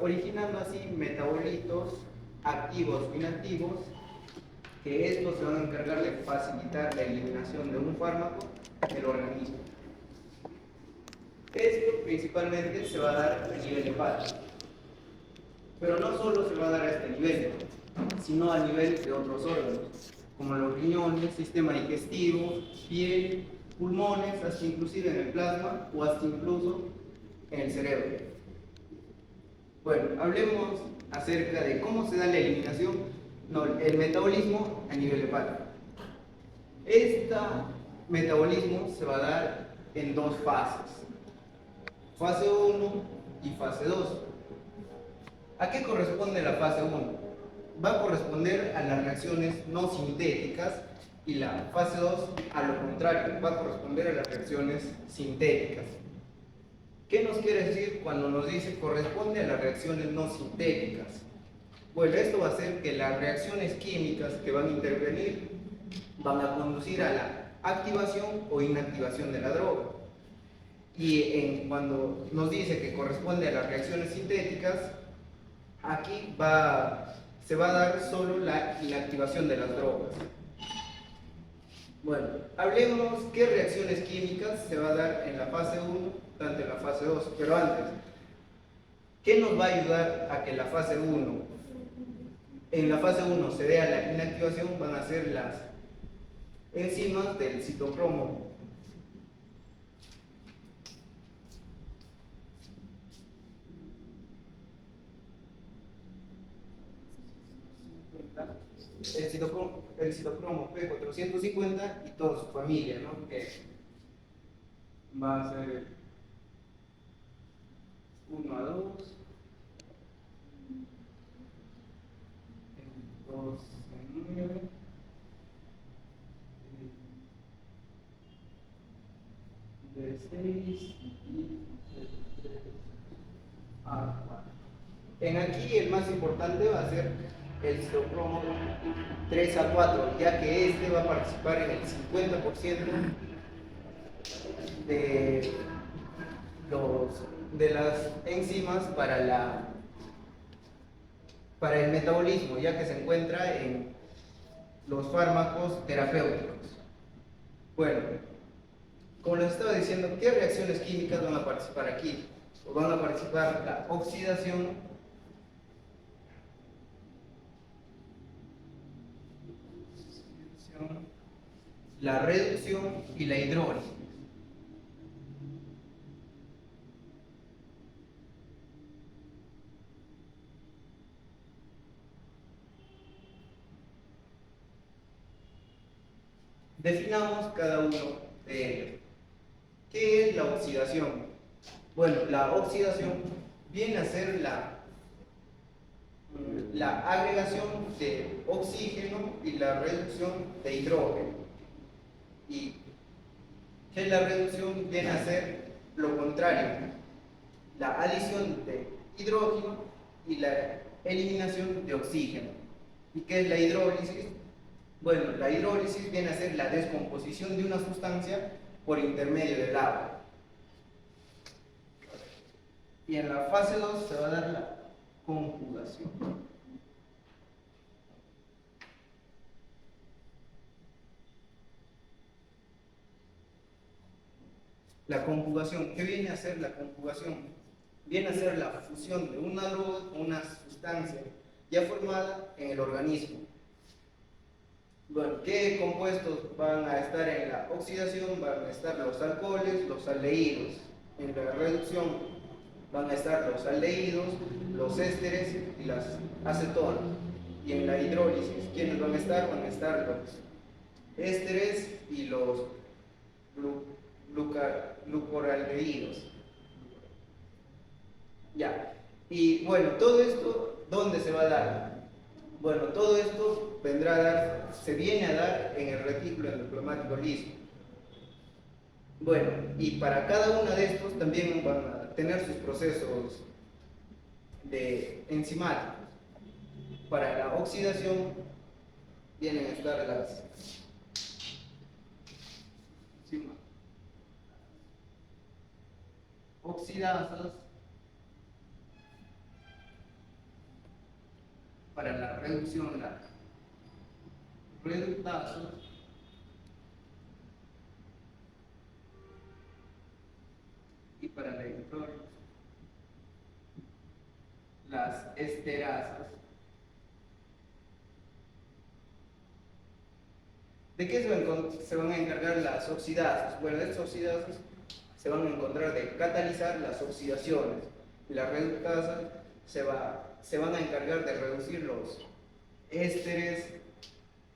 originando así metabolitos activos o inactivos, que estos se van a encargar de facilitar la eliminación de un fármaco del organismo. Esto principalmente se va a dar a nivel hepático, pero no solo se va a dar a este nivel, sino a nivel de otros órganos, como los riñones, sistema digestivo, piel, pulmones, hasta inclusive en el plasma o hasta incluso en el cerebro. Bueno, hablemos acerca de cómo se da la eliminación, no, el metabolismo a nivel hepático. Este metabolismo se va a dar en dos fases, fase 1 y fase 2. ¿A qué corresponde la fase 1? Va a corresponder a las reacciones no sintéticas, y la fase 2 a lo contrario, va a corresponder a las reacciones sintéticas. ¿Qué nos quiere decir cuando nos dice corresponde a las reacciones no sintéticas? Bueno, esto va a hacer que las reacciones químicas que van a intervenir van a conducir a la activación o inactivación de la droga. Y cuando nos dice que corresponde a las reacciones sintéticas, aquí se va a dar solo la inactivación de las drogas. Bueno, hablemos qué reacciones químicas se va a dar en la fase 1, tanto en la fase 2, pero antes, ¿qué nos va a ayudar a que en la fase 1 se dé a la inactivación? Van a ser las enzimas del citocromo. El citocromo P450 y toda su familia, ¿no? Que va a ser 1 a 2, 2 a 9, 6 y 3 a 4. En aquí el más importante va a ser el citocromo 3 a 4, ya que este va a participar en el 50% de, de las enzimas para el metabolismo, ya que se encuentra en los fármacos terapéuticos. Bueno, como les estaba diciendo, ¿qué reacciones químicas van a participar aquí? Pues van a participar la oxidación, la reducción y la hidrólisis. Definamos cada uno de ellos. ¿Qué es la oxidación? Bueno, la oxidación viene a ser la agregación de oxígeno y la reducción de hidrógeno. Y que la reducción viene a ser lo contrario, la adición de hidrógeno y la eliminación de oxígeno. ¿Y qué es la hidrólisis? Bueno, la hidrólisis viene a ser la descomposición de una sustancia por intermedio del agua. Y en la fase 2 se va a dar la conjugación. La conjugación, ¿qué viene a ser la conjugación? Viene a ser la fusión de una droga con una sustancia ya formada en el organismo. Bueno, ¿qué compuestos van a estar en la oxidación? Van a estar los alcoholes, los aldehídos. En la reducción van a estar los aldehídos, los ésteres y las acetonas. Y en la hidrólisis, ¿quiénes van a estar? Van a estar los ésteres y los glucoraldehídos. Ya. Y bueno, todo esto, ¿dónde se va a dar? Bueno, todo esto se viene a dar en el retículo endoplasmático liso. Bueno, y para cada uno de estos también van a tener sus procesos enzimáticos. Para la oxidación vienen a estar las oxidasas para la reducción, la reductasos, y para la hidrólisis, las esterasas. ¿De qué se van a encargar las oxidasas? Bueno, estas oxidasas se van a encontrar de catalizar las oxidaciones, y las reductasas se van a encargar de reducir los ésteres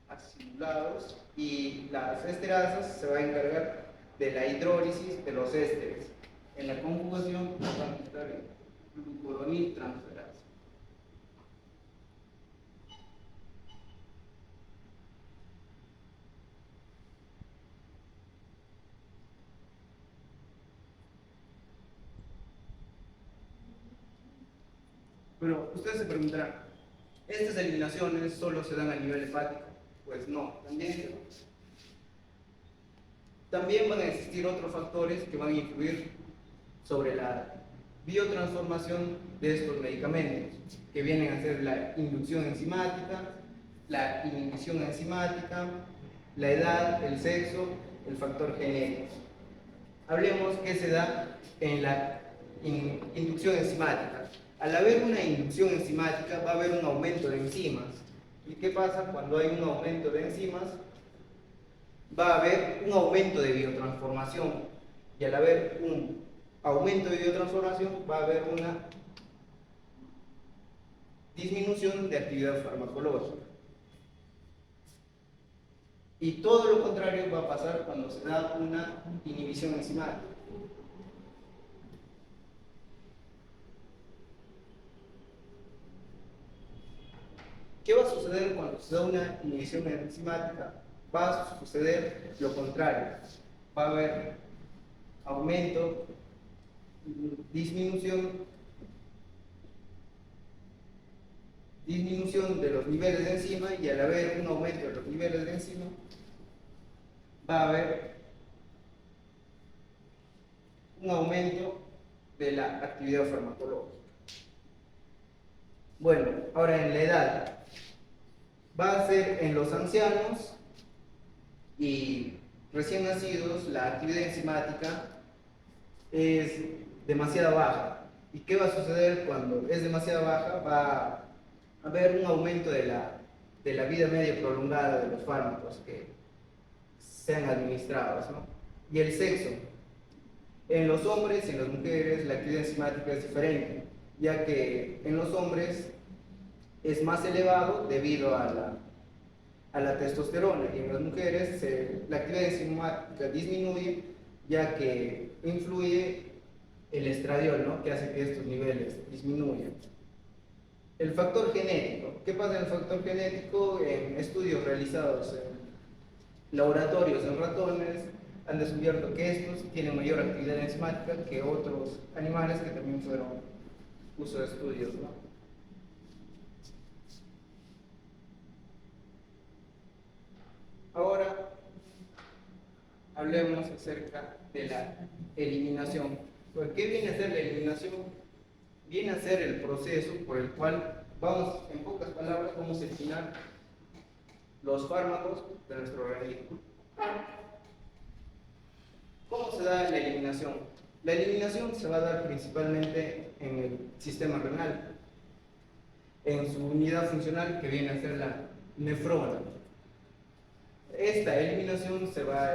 acidulados, y las esterasas se van a encargar de la hidrólisis de los ésteres. En la conjugación van a estar el glucuronil transferasa. Pero ustedes se preguntarán, ¿estas eliminaciones solo se dan a nivel hepático? Pues no, también van a existir otros factores que van a influir sobre la biotransformación de estos medicamentos, que vienen a ser la inducción enzimática, la inhibición enzimática, la edad, el sexo, el factor genético. Hablemos qué se da en la inducción enzimática. Al haber una inducción enzimática va a haber un aumento de enzimas. ¿Y qué pasa cuando hay un aumento de enzimas? Va a haber un aumento de biotransformación, y al haber un aumento de biotransformación va a haber una disminución de actividad farmacológica. Y todo lo contrario va a pasar cuando se da una inhibición enzimática. ¿Qué va a suceder cuando se da una inhibición enzimática? Va a suceder lo contrario. Va a haber aumento, disminución de los niveles de enzima, y al haber un aumento de los niveles de enzima va a haber un aumento de la actividad farmacológica. Bueno, ahora en la edad va a ser en los ancianos y recién nacidos la actividad enzimática es demasiado baja. ¿Y qué va a suceder cuando es demasiado baja? Va a haber un aumento de la vida media prolongada de los fármacos que sean administrados, ¿no? Y el sexo. En los hombres y en las mujeres la actividad enzimática es diferente, ya que en los hombres es más elevado debido a la testosterona, y en las mujeres la actividad enzimática disminuye, ya que influye el estradiol, ¿no?, que hace que estos niveles disminuyan. El factor genético. ¿Qué pasa en el factor genético? En estudios realizados en laboratorios en ratones han descubierto que estos tienen mayor actividad enzimática que otros animales que también fueron uso de estudios, ¿no? Ahora hablemos acerca de la eliminación. Pues, ¿qué viene a ser la eliminación? Viene a ser el proceso por el cual vamos, en pocas palabras, vamos a eliminar los fármacos de nuestro organismo. ¿Cómo se da la eliminación? La eliminación se va a dar principalmente en el sistema renal, en su unidad funcional que viene a ser la nefrona. Esta eliminación se va a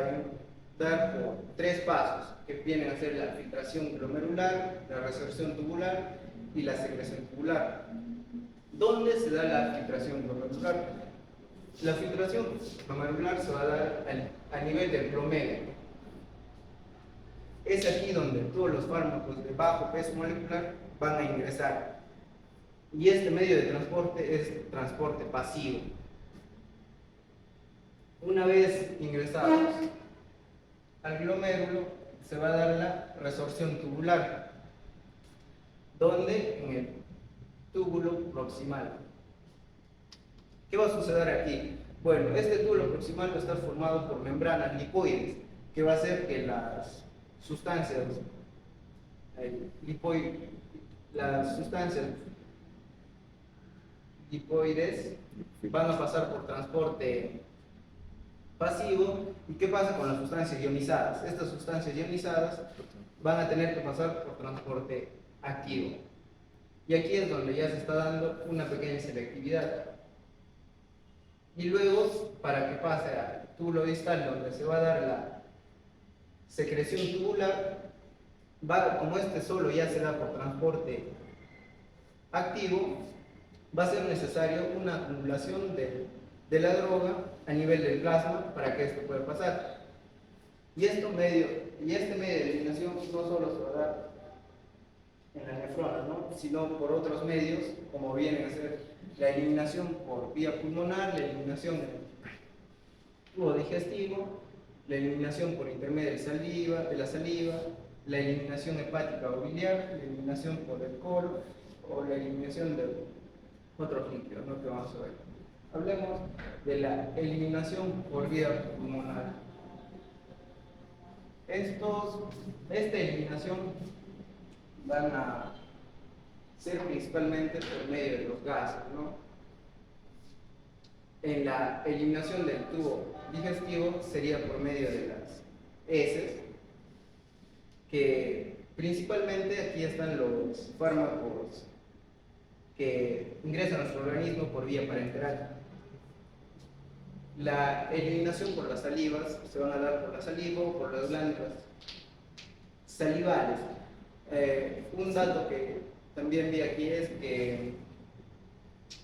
dar por tres pasos, que vienen a ser la filtración glomerular, la resorción tubular y la secreción tubular. ¿Dónde se da la filtración glomerular? La filtración glomerular se va a dar a nivel del glomérulo. Es aquí donde todos los fármacos de bajo peso molecular van a ingresar. Y este medio de transporte es transporte pasivo. Una vez ingresados al glomérulo, se va a dar la resorción tubular, donde en el túbulo proximal. ¿Qué va a suceder aquí? Bueno, este túbulo proximal va a estar formado por membranas lipoides, que va a hacer que las sustancias lipoides van a pasar por transporte pasivo. ¿Y qué pasa con las sustancias ionizadas? Estas sustancias ionizadas van a tener que pasar por transporte activo. Y aquí es donde ya se está dando una pequeña selectividad. Y luego, para que pase al túbulo distal, donde se va a dar la secreción tubular, como este solo ya se da por transporte activo, va a ser necesario una acumulación de la droga a nivel del plasma para que esto pueda pasar. Y este medio de eliminación no solo se va a dar en la nefrona, ¿no?, sino por otros medios, como vienen a ser la eliminación por vía pulmonar, la eliminación en el tubo digestivo, la eliminación por intermedio de la saliva, la eliminación hepática o biliar, la eliminación por el colon o la eliminación de otros líquidos, ¿no?, que vamos a ver. Hablemos de la eliminación por vía pulmonar. Esta eliminación van a ser principalmente por medio de los gases, ¿no? En la eliminación del tubo digestivo sería por medio de las heces, que principalmente aquí están los fármacos que ingresan a nuestro organismo por vía parenteral. La eliminación por las salivas se van a dar por la saliva o por las glándulas salivales. Un dato que también vi aquí es que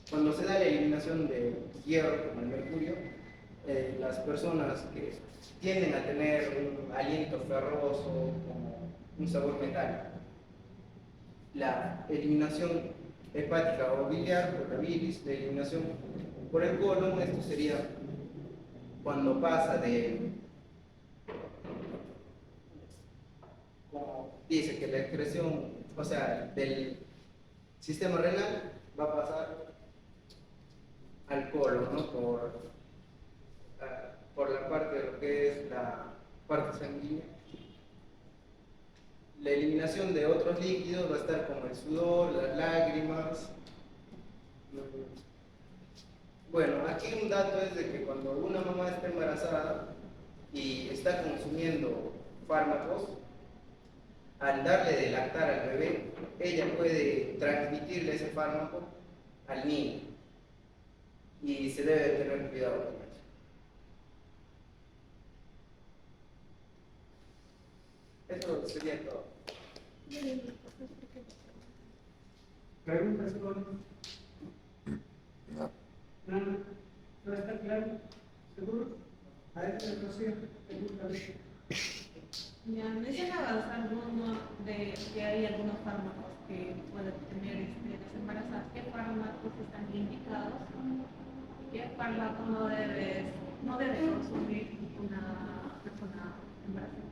cuando se da la eliminación de hierro como el mercurio, las personas que tienden a tener un aliento ferroso, como un sabor metálico, la eliminación hepática o biliar por la bilis, la eliminación por el colon, esto sería cuando pasa de, como dice que la excreción, o sea, del sistema renal va a pasar al colon, ¿no?, por la parte de lo que es la parte sanguínea. La eliminación de otros líquidos va a estar como el sudor, las lágrimas. Bueno, aquí un dato es de que cuando una mamá está embarazada y está consumiendo fármacos, al darle de lactar al bebé, ella puede transmitirle ese fármaco al niño y se debe de tener cuidado con eso. Eso sería todo. ¿Preguntas, Con? No, no está claro. ¿Seguro? A ver, Rocío, pregúntale. ¿Me avanzar alguno de que hay algunos fármacos que pueden tener las embarazadas? ¿Qué fármacos están indicados? ¿Qué fármaco no debe consumir una persona embarazada?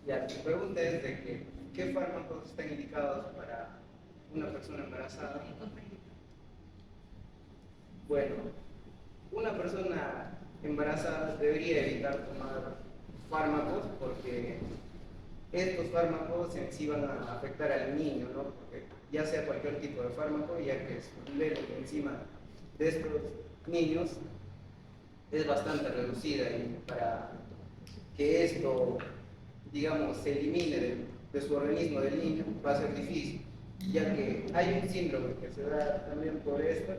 Ya, tu pregunta es de que, ¿qué fármacos están indicados para una persona embarazada? Bueno, una persona embarazada debería evitar tomar fármacos porque estos fármacos en sí van a afectar al niño, ¿no? Porque ya sea cualquier tipo de fármaco, ya que su nivel de enzima de estos niños es bastante reducida, y para que esto, digamos, se elimine de su organismo del niño va a ser difícil, ya que hay un síndrome que se da también por esto,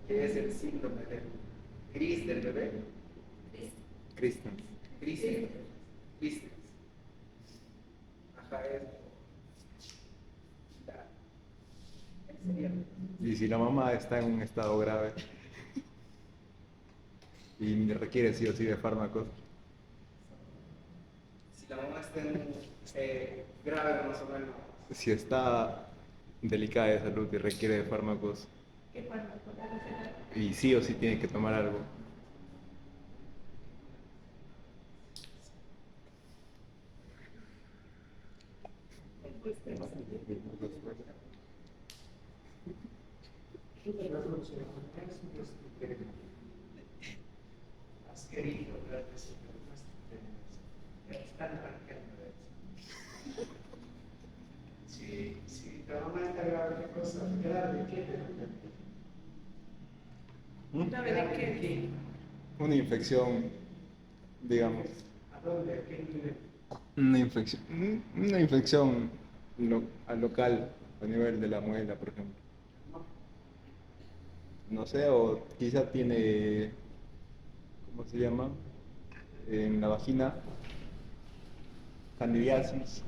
que es el síndrome del gris del bebé. Christensen. Christensen. Ajá, sería. Y si la mamá está en un estado grave y requiere sí o sí de fármacos. Si la mamá está en grave, más o menos. Si está delicada de salud y requiere de fármacos. ¿Qué fármaco? Y sí o sí tiene que tomar algo. ¿Sabe de qué? Una infección, digamos. ¿A dónde? ¿A qué nivel? Una infección local a nivel de la muela, por ejemplo. No sé, o quizá tiene, ¿cómo se llama? En la vagina, candidiasis.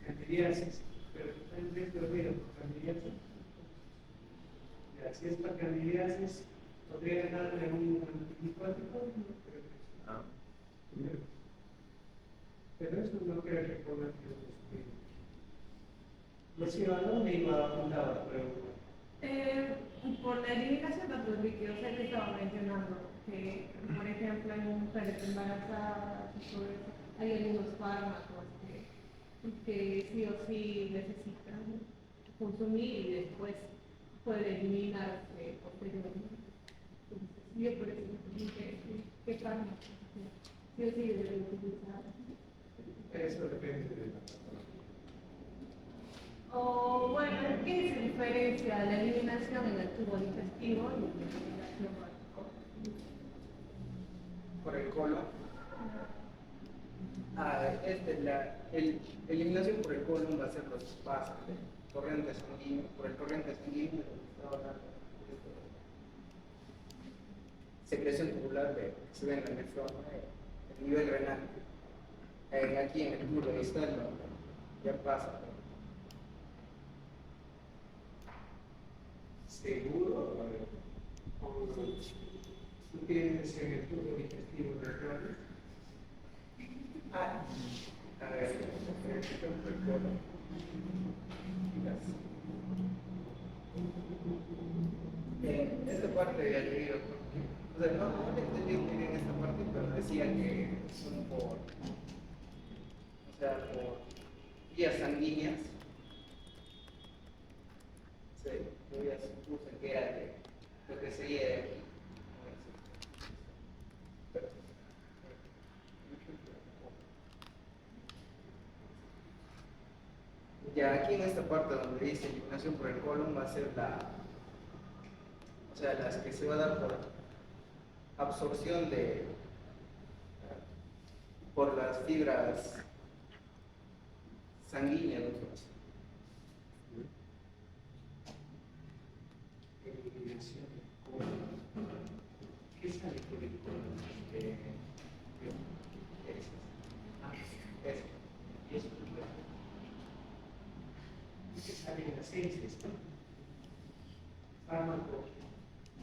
Candidiasis, pero está en riesgo de morir por candidiasis. Ya, si es para candidiasis, podría darle un antibiótico, no creo que sí. Ah. Pero eso no creo que ponga que los ciudadanos me iba a apuntar a la pregunta. Por la eliminación de otros líquidos, sé que estaba mencionando que, por ejemplo, en mujeres embarazadas y todo eso, hay algunos fármacos que sí o sí necesitan consumir y después puede eliminarse posteriormente. Entonces, yo por eso me pregunté qué fármacos sí o sí deben utilizar. Eso depende de la persona. O bueno, ¿qué se diferencia la eliminación en el tubo digestivo y la eliminación Por el colon. Eliminación por el colon va a ser los pasos del torrente sanguíneo, por el torrente sanguíneo, de lo que estaba hablando, secreción tubular que se ve en la nefrona, el nivel renal. Aquí en el tubo distal ya pasa. Seguro, tú tienes en el tubo digestivo neuronal. A ver, por el colon. Esta parte ya leído, o sea, no le entendí muy bien esta parte, pero decía que son por vías sanguíneas. Sí, yo ya supuse que era de lo que sería de aquí. Ya aquí en esta parte donde dice eliminación por el colon va a ser las que se va a dar por absorción por las fibras sanguíneas. Eliminación del colon. ¿Qué sale por el colon? Y eso es que sale en las heces, ¿no? Fármaco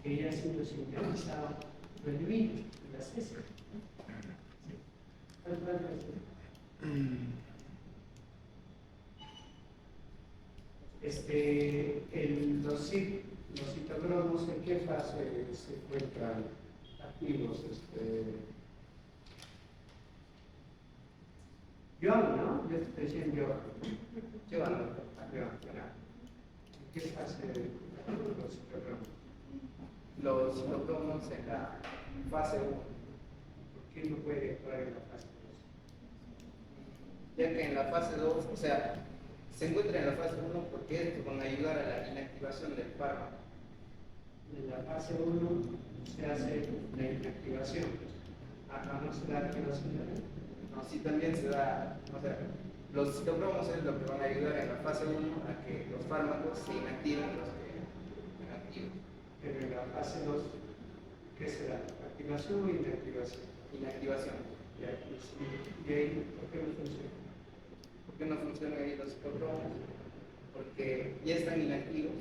que ya ha sido sintetizado por el vino, en las heces. Los citocromos, ¿en qué fase se encuentran activos? Joan, ¿no? Yo te decía Joan. Joan. ¿En qué fase los citocromos? Los citocromos en la fase 1. ¿Por qué no puede actuar en la fase 2? Ya que en la fase 2, o sea, se encuentra en la fase 1 porque estos van a ayudar a la inactivación del fármaco. En la fase 1 se hace la inactivación. No se da activación de la. No, sí también se da, o sea, los citocromos es lo que van a ayudar en la fase 1 a que los fármacos se inactiven los que están activos. Pero en la fase 2, ¿qué se da? ¿Activación o inactivación? Inactivación. Y ahí, ¿por qué no funciona? ¿Por qué no funcionan ahí los citocromos? Porque ya están inactivos.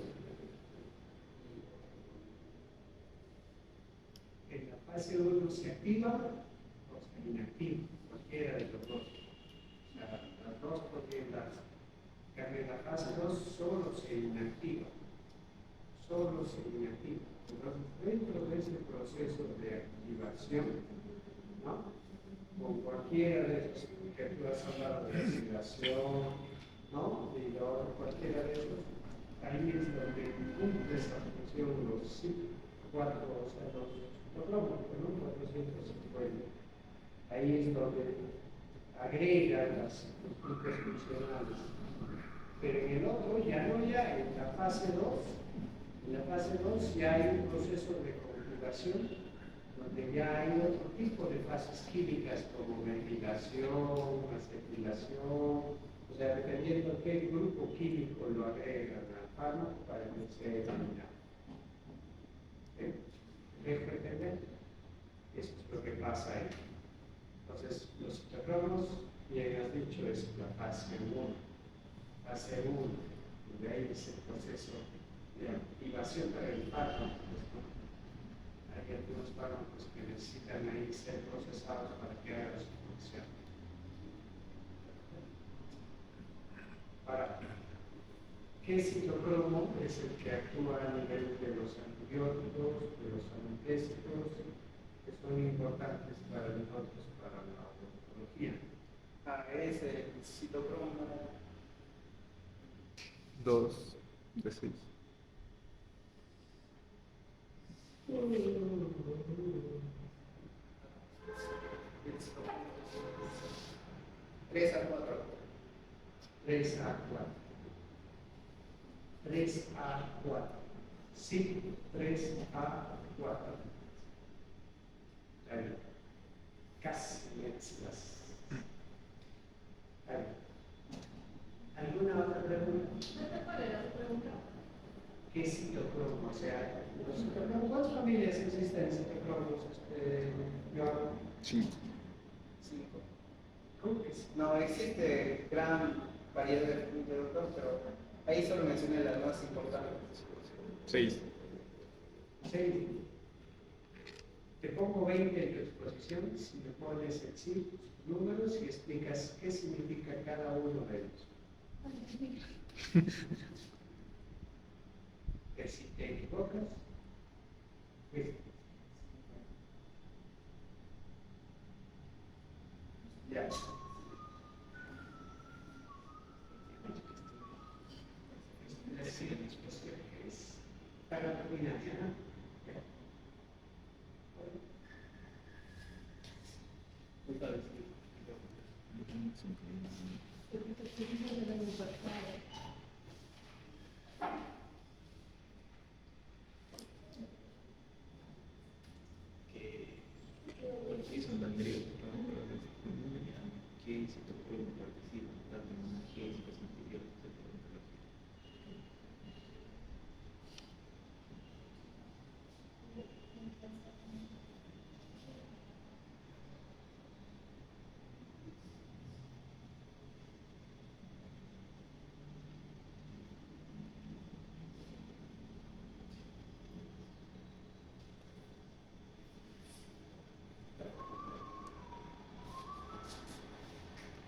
En la fase 1 se activa o se inactiva, cualquiera de los dos. O sea, las dos podrían darse. En la fase 2 solo se inactiva. Entonces, dentro de ese proceso de activación, ¿no? Con cualquiera de esos, que tú has hablado de oxidación, ¿no? Y cualquiera de esos, ahí es donde cumple esa función los 4, o sea, los citocromos, ¿no? 450. Ahí es donde agrega los grupos funcionales. Pero en el otro, ya en la fase 2, En la fase 2 ya hay un proceso de conjugación donde ya hay otro tipo de fases químicas como metilación, acetilación, o sea, dependiendo de qué grupo químico lo agregan al fármaco para que sea eliminado. ¿Dejo entender? Eso es lo que pasa ahí. Entonces, los citocromos, bien has dicho, es la fase 1. Fase 1, donde hay ese proceso de activación para el fármaco. Hay algunos fármacos que necesitan ahí ser procesados para que haga su función. Ahora, ¿qué citocromo es el que actúa a nivel de los antibióticos, de los analgésicos, que son importantes para nosotros, para la odontología? Es el citocromo 2 de 6. el citocromo 3 a 4. 3A4. 3A4. Sí, 3A4. Casi las. ¿Alguna otra pregunta? ¿Cuál era tu pregunta? ¿Qué es citocromo? O sea, los citocromos, ¿cuántas familias existen de citocromos? Sí. 5. ¿Cómo que sí? No, existe gran variedad de doctor, pero ahí solo mencioné las más importantes. 6. 6. Te pongo 20 en tu exposición, si me pones en sí números y explicas qué significa cada uno de ellos. Que si te equivocas, pues, ya. La siguiente exposición que es para terminar, ¿no?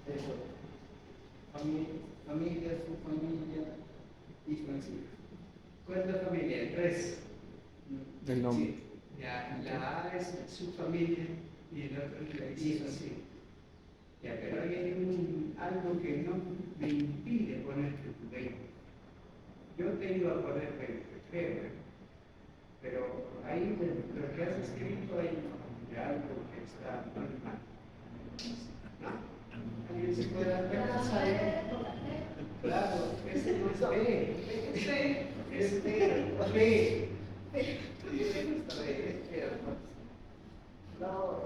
Eso. Familia, subfamilia y familia. ¿Cuál es la familia? 3. El nombre. Sí. Ya, la A es subfamilia y el otro es la sí. Ya, pero hay algo que no me impide ponerte tu 20. Yo te iba a poner 20, creo, pero ahí lo que has escrito hay algo que está muy mal. ¿No? ¿Alguien se puede dar cuenta? Claro, ese no es B. Es B. No,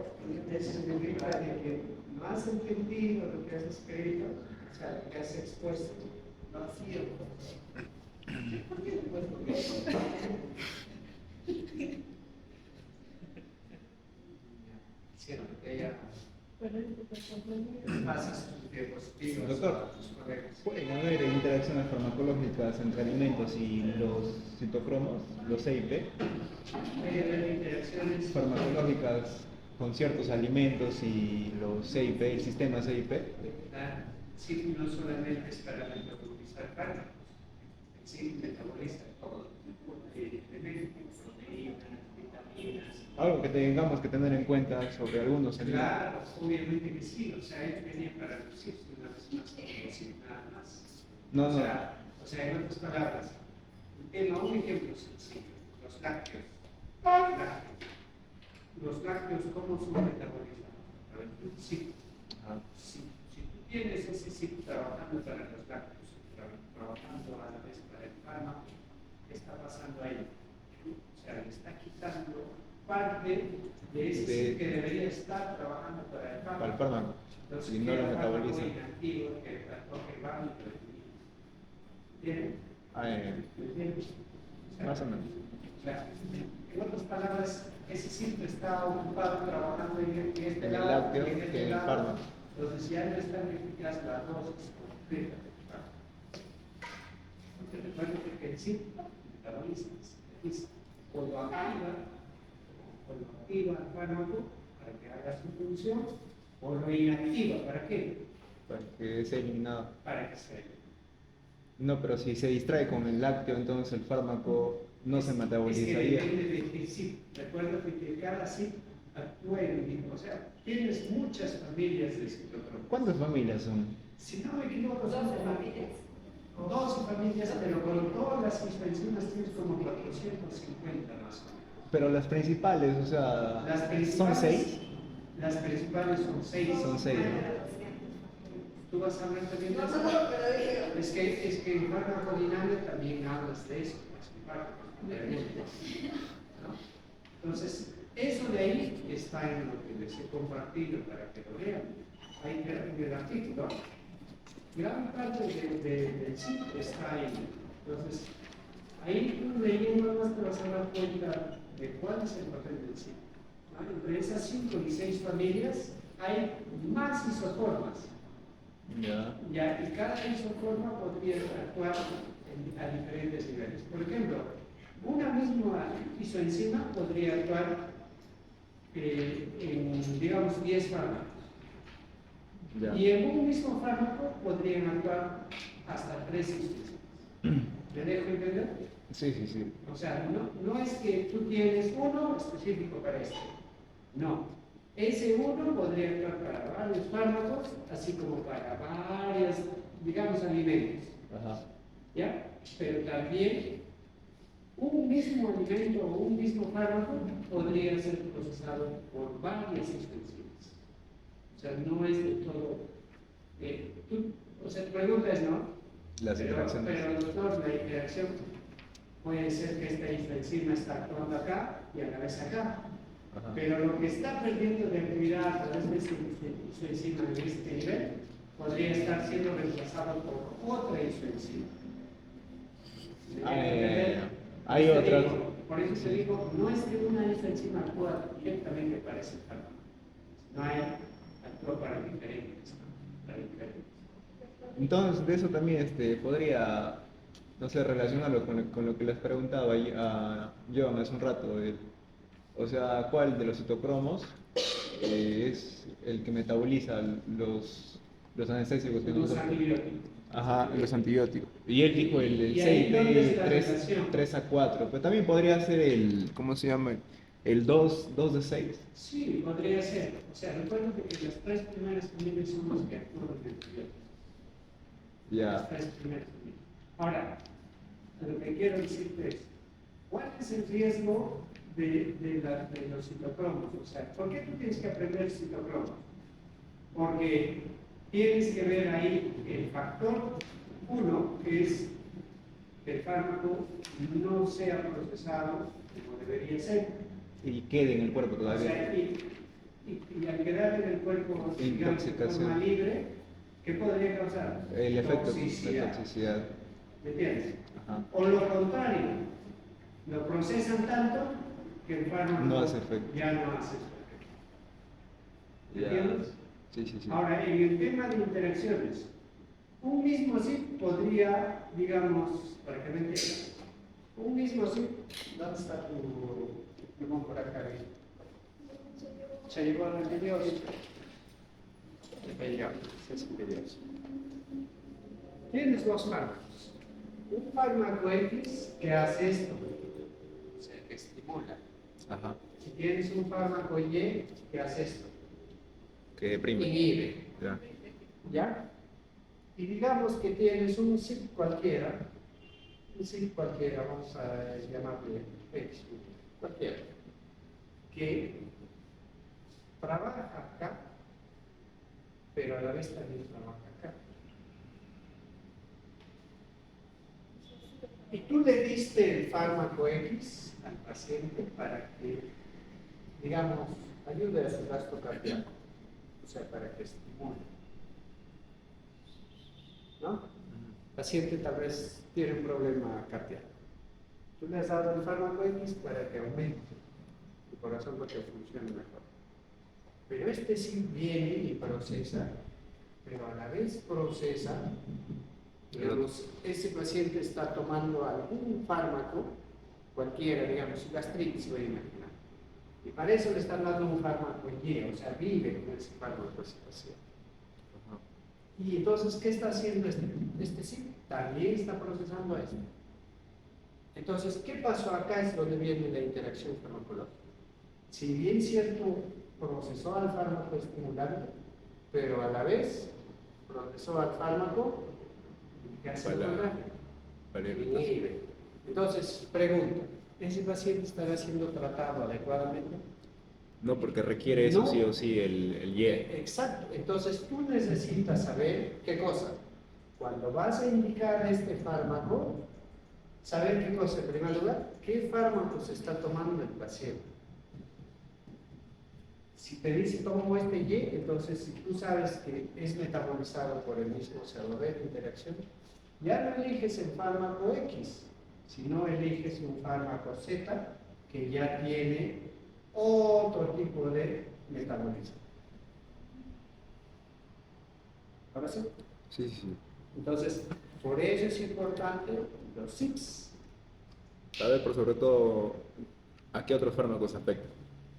eso significa de que no has entendido lo que has escrito, o sea, lo que has expuesto. No ha sido. ¿Por qué te puesto eso? Hicieron que ella pases tus diapositivas Doctor. a tus colegas. Pueden haber interacciones farmacológicas entre alimentos y los citocromos, los CIP, Hay interacciones farmacológicas con ciertos alimentos y los CIP, el sistema CIP. Sí, no solamente es para metabolizar fármacos, sí, metaboliza todo tipo de elementos, proteínas, vitaminas. Algo que tengamos que tener en cuenta sobre algunos alimentos. Claro, obviamente que sí, o sea, ellos venían para reducirse una vez más, no decir nada más. No, o no. sea, en otras palabras, un ejemplo sencillo, los lácteos. Los lácteos, ¿cómo son metabolizados? A ver, sí. Si tú tienes ese sitio trabajando para los lácteos, trabajando a la vez para el fármaco, ¿qué está pasando ahí? parte de ese chip que debería estar trabajando para el Para el fármaco. fármaco. Entonces, Si no lo queda fármaco metaboliza. inactivo que va y ¿entienden? ¿Me entiendes? O sea, Más o menos. o sea, en otras palabras, ese sitio está ocupado trabajando en este En el lado, lácteo en este que en el lado. fármaco. Entonces ya no están eficaz la dosis completa del fármaco. Porque recuerden que el sitio metaboliza, o lo activa el fármaco para que haga su función, o lo inactiva, ¿para qué? Para que sea eliminado. Para que se No, pero si se distrae con el lácteo, entonces el fármaco no se metabolizaría. Es que depende del SIP. Recuerda que cada SIP actúa en o sea, tienes muchas familias de ciclotrón. ¿Cuántas familias son? Si no me equivoco, son 12 familias. 12 familias, pero con todas las enzimas tienes como 450 más o menos. Pero las principales, o sea, Las ¿son principales, 6? Las principales son 6. Son 6. ¿Tú vas a hablar también de No, eso? no, pero dije. Es que en farmacodinámica también hablas de eso, ¿no? Entonces, eso de ahí está en lo que les he compartido para que lo vean. Ahí en el artículo, gran parte del sitio está ahí. Entonces, ahí tú leyendo más te vas a dar cuenta de cuál es el papel del sitio. Entre esas 5 y 6 familias hay más isoformas. Ya. Y cada isoforma podría actuar a diferentes niveles. Por ejemplo, una misma isoenzima podría actuar en, digamos, 10 fármacos. Ya. Y en un mismo fármaco podrían actuar hasta 3 isoenzimas. ¿Me dejo entender? Sí, sí, sí. O sea, no es que tú tienes uno específico para esto. No. Ese uno podría actuar para varios fármacos, así como para varios, digamos, alimentos. Ajá. ¿Ya? Pero también un mismo alimento o un mismo fármaco podría ser procesado por varias enzimas. O sea, no es de todo. O sea, tu pregunta es no. Las interacciones. Pero doctor, la interacción puede ser que esta enzima está actuando acá y a la vez acá. Ajá. Pero lo que está perdiendo de actividad a través de su enzima en este nivel podría estar siendo reemplazado por otra isoenzima. Hay otras. Por eso te digo, no es que una isoenzima actúa directamente para ese fármaco. No hay, actúa para diferentes. Entonces, de eso también podría, no sé, relacionarlo con lo que les preguntaba a Joan hace un rato. O sea, ¿cuál de los citocromos es el que metaboliza los anestésicos que Los nosotros... antibióticos. Ajá, los antibióticos. Y él dijo el Y ahí dónde está la 6 relación. 3 a 4, pero también podría ser ¿cómo se llama? El 2 de 6. Sí, podría ser. O sea, recuerden que las 3 primeras familias son los que actúan en antibióticos. Las Ya. 3 primeras familias. Ahora, lo que quiero decirte es, ¿cuál es el riesgo de los citocromos? O sea, ¿por qué tú tienes que aprender citocromos? Porque tienes que ver ahí el factor 1, que es que el fármaco no sea procesado como debería ser. Y quede en el cuerpo O todavía. sea, y al quedar en el cuerpo, digamos, de Intoxicación. forma libre, ¿qué podría causar? El efecto de Toxicidad. toxicidad. ¿Me entiendes? Ajá. O lo contrario, lo procesan tanto que el fármaco No hace efecto. ya no hace su efecto. ¿Me Ya. entiendes? Sí, sí, sí. Ahora, en el tema de interacciones, un mismo SIP podría, digamos, para que me entiendan, un mismo SIP, ¿dónde está tu pulmón por acá? Se llevó al antibiótico. Tienes dos fármacos. Un fármaco X que hace esto, o sea, que estimula. Ajá. Y tienes un fármaco Y que hace esto, Que deprime. inhibe. Ya. ¿Ya? Y digamos que tienes un SIP cualquiera, vamos a llamarle X, cualquiera, que trabaja acá, pero a la vez también trabaja acá. Y tú le diste el fármaco X al paciente para que digamos, ayude a su gasto cardíaco, o sea, para que estimule, ¿no? El paciente tal vez tiene un problema cardíaco. Tú le has dado el fármaco X para que aumente el corazón, para que funcione mejor. Pero este sí viene y procesa, pero a la vez procesa, digamos, ese paciente está tomando algún fármaco, cualquiera, digamos, gastritis, voy a imaginar. Y para eso le están dando un fármaco Y, o sea, vive con ese fármaco ese paciente. Y entonces, ¿qué está haciendo este? Este sí, también está procesando esto. Entonces, ¿qué pasó acá? Es donde viene la interacción farmacológica. Si bien cierto, procesó al fármaco estimulante, pero a la vez procesó al fármaco que hace inhibe. Entonces, pregunta, ¿ese paciente estará siendo tratado adecuadamente? No, porque requiere eso No. sí o sí el Y. Exacto. Entonces, tú necesitas saber qué cosa. Cuando vas a indicar este fármaco, saber qué cosa. En primer lugar, qué fármaco se está tomando el paciente. Si te dice tomo este Y, entonces si tú sabes que es metabolizado por el mismo cerebro de interacción, ya no eliges el fármaco X, sino eliges un fármaco Z que ya tiene otro tipo de metabolismo. ¿Ahora sí? Sí, sí. Entonces, por eso es importante los CYPs. Saber, pero sobre todo, ¿a qué otros fármacos afectan?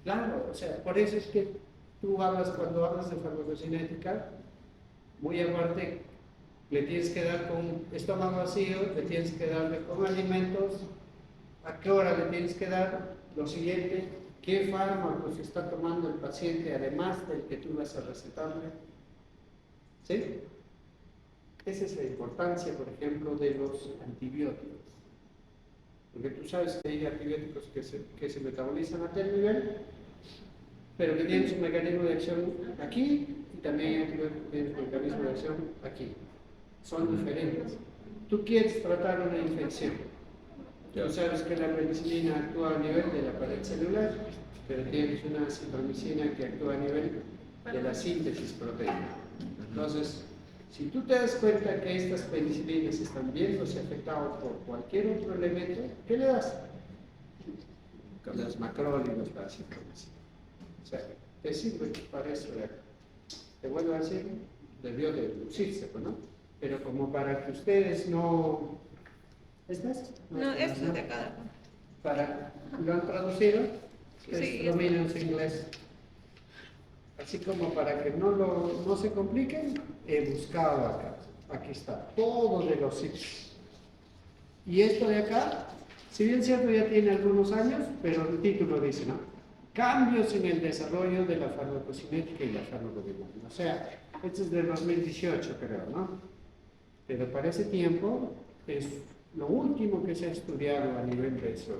Claro, o sea, por eso es que tú hablas, cuando hablas de farmacocinética, muy aparte, le tienes que dar con estómago vacío, le tienes que darle con alimentos, ¿a qué hora le tienes que dar? Lo siguiente, ¿qué fármacos está tomando el paciente además del que tú vas a recetarle? ¿Sí? Esa es la importancia, por ejemplo, de los antibióticos. Porque tú sabes que hay antibióticos que se metabolizan a tal nivel, pero que tienen su mecanismo de acción aquí, y también hay antibióticos que tienen su mecanismo de acción aquí. Son diferentes. Tú quieres tratar una infección. Tú sabes que la penicilina actúa a nivel de la pared celular, pero tienes una citromicina que actúa a nivel de la síntesis proteica. Entonces, si tú te das cuenta que estas penicilinas están viéndose afectadas por cualquier otro elemento, ¿qué le das? Los macrólidos, la citromicina. O sea, te sirve para eso de acá. Te vuelvo a decir, debió de lucirse, ¿no? Pero como para que ustedes no... ¿Estás? No, esto es de acá. Para, ¿lo han traducido? Ustedes Sí, dominan su inglés. Así como para que no se compliquen, he buscado acá. Aquí está, todo de los CYPs. Y esto de acá, si bien cierto ya tiene algunos años, pero el título dice, ¿no? Cambios en el desarrollo de la farmacocinética y la farmacodinámica. O sea, esto es de 2018, creo, ¿no? Pero para ese tiempo es lo último que se ha estudiado a nivel de esos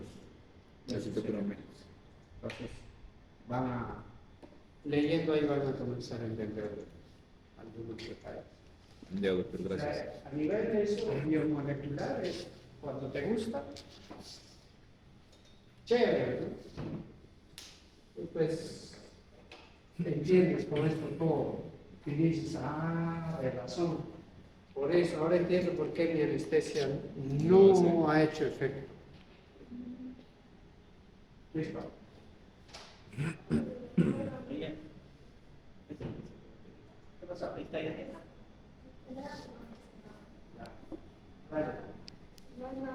elementos. Entonces, van a, leyendo ahí van a comenzar a entender algunos detalles. Ya, doctor, O gracias. sea, a nivel de eso, biomolecular es cuando te gusta, chévere, ¿no? Y pues entiendes con esto todo y dices, de razón. Por eso, ahora entiendo por qué mi anestesia no ha hecho efecto. ¿Listo? ¿Qué pasó? Ahí está ya. Bueno,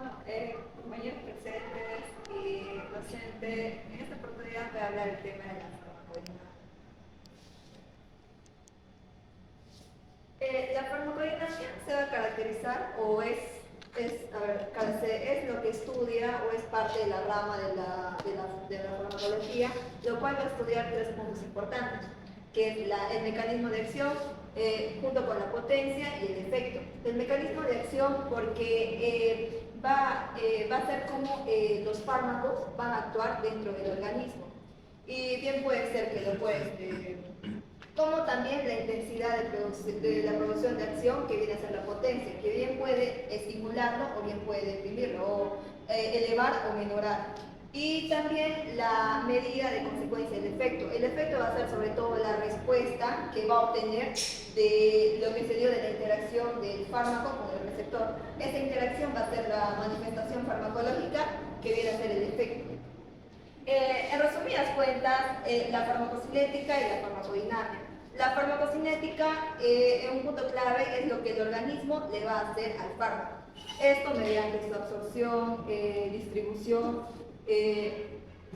compañeros presentes y docente, en esta oportunidad voy a hablar del tema de la farmacodinámica. La farmacodinámica se va a caracterizar o es lo que estudia o es parte de la rama de la farmacología, lo cual va a estudiar tres puntos importantes, que es el mecanismo de acción, junto con la potencia y el efecto. El mecanismo de acción porque va a ser como los fármacos van a actuar dentro del organismo. Y bien puede ser que lo puedes, como también la intensidad de la producción de acción, que viene a ser la potencia, que bien puede estimularlo o bien puede deprimirlo, o elevar o menorar. Y también la medida de consecuencia del efecto. El efecto va a ser sobre todo la respuesta que va a obtener de lo que se dio de la interacción del fármaco con el receptor. Esa interacción va a ser la manifestación farmacológica que viene a ser el efecto. En resumidas cuentas, la farmacocinética y la farmacodinámica. La farmacocinética, un punto clave, es lo que el organismo le va a hacer al fármaco. Esto mediante su absorción, distribución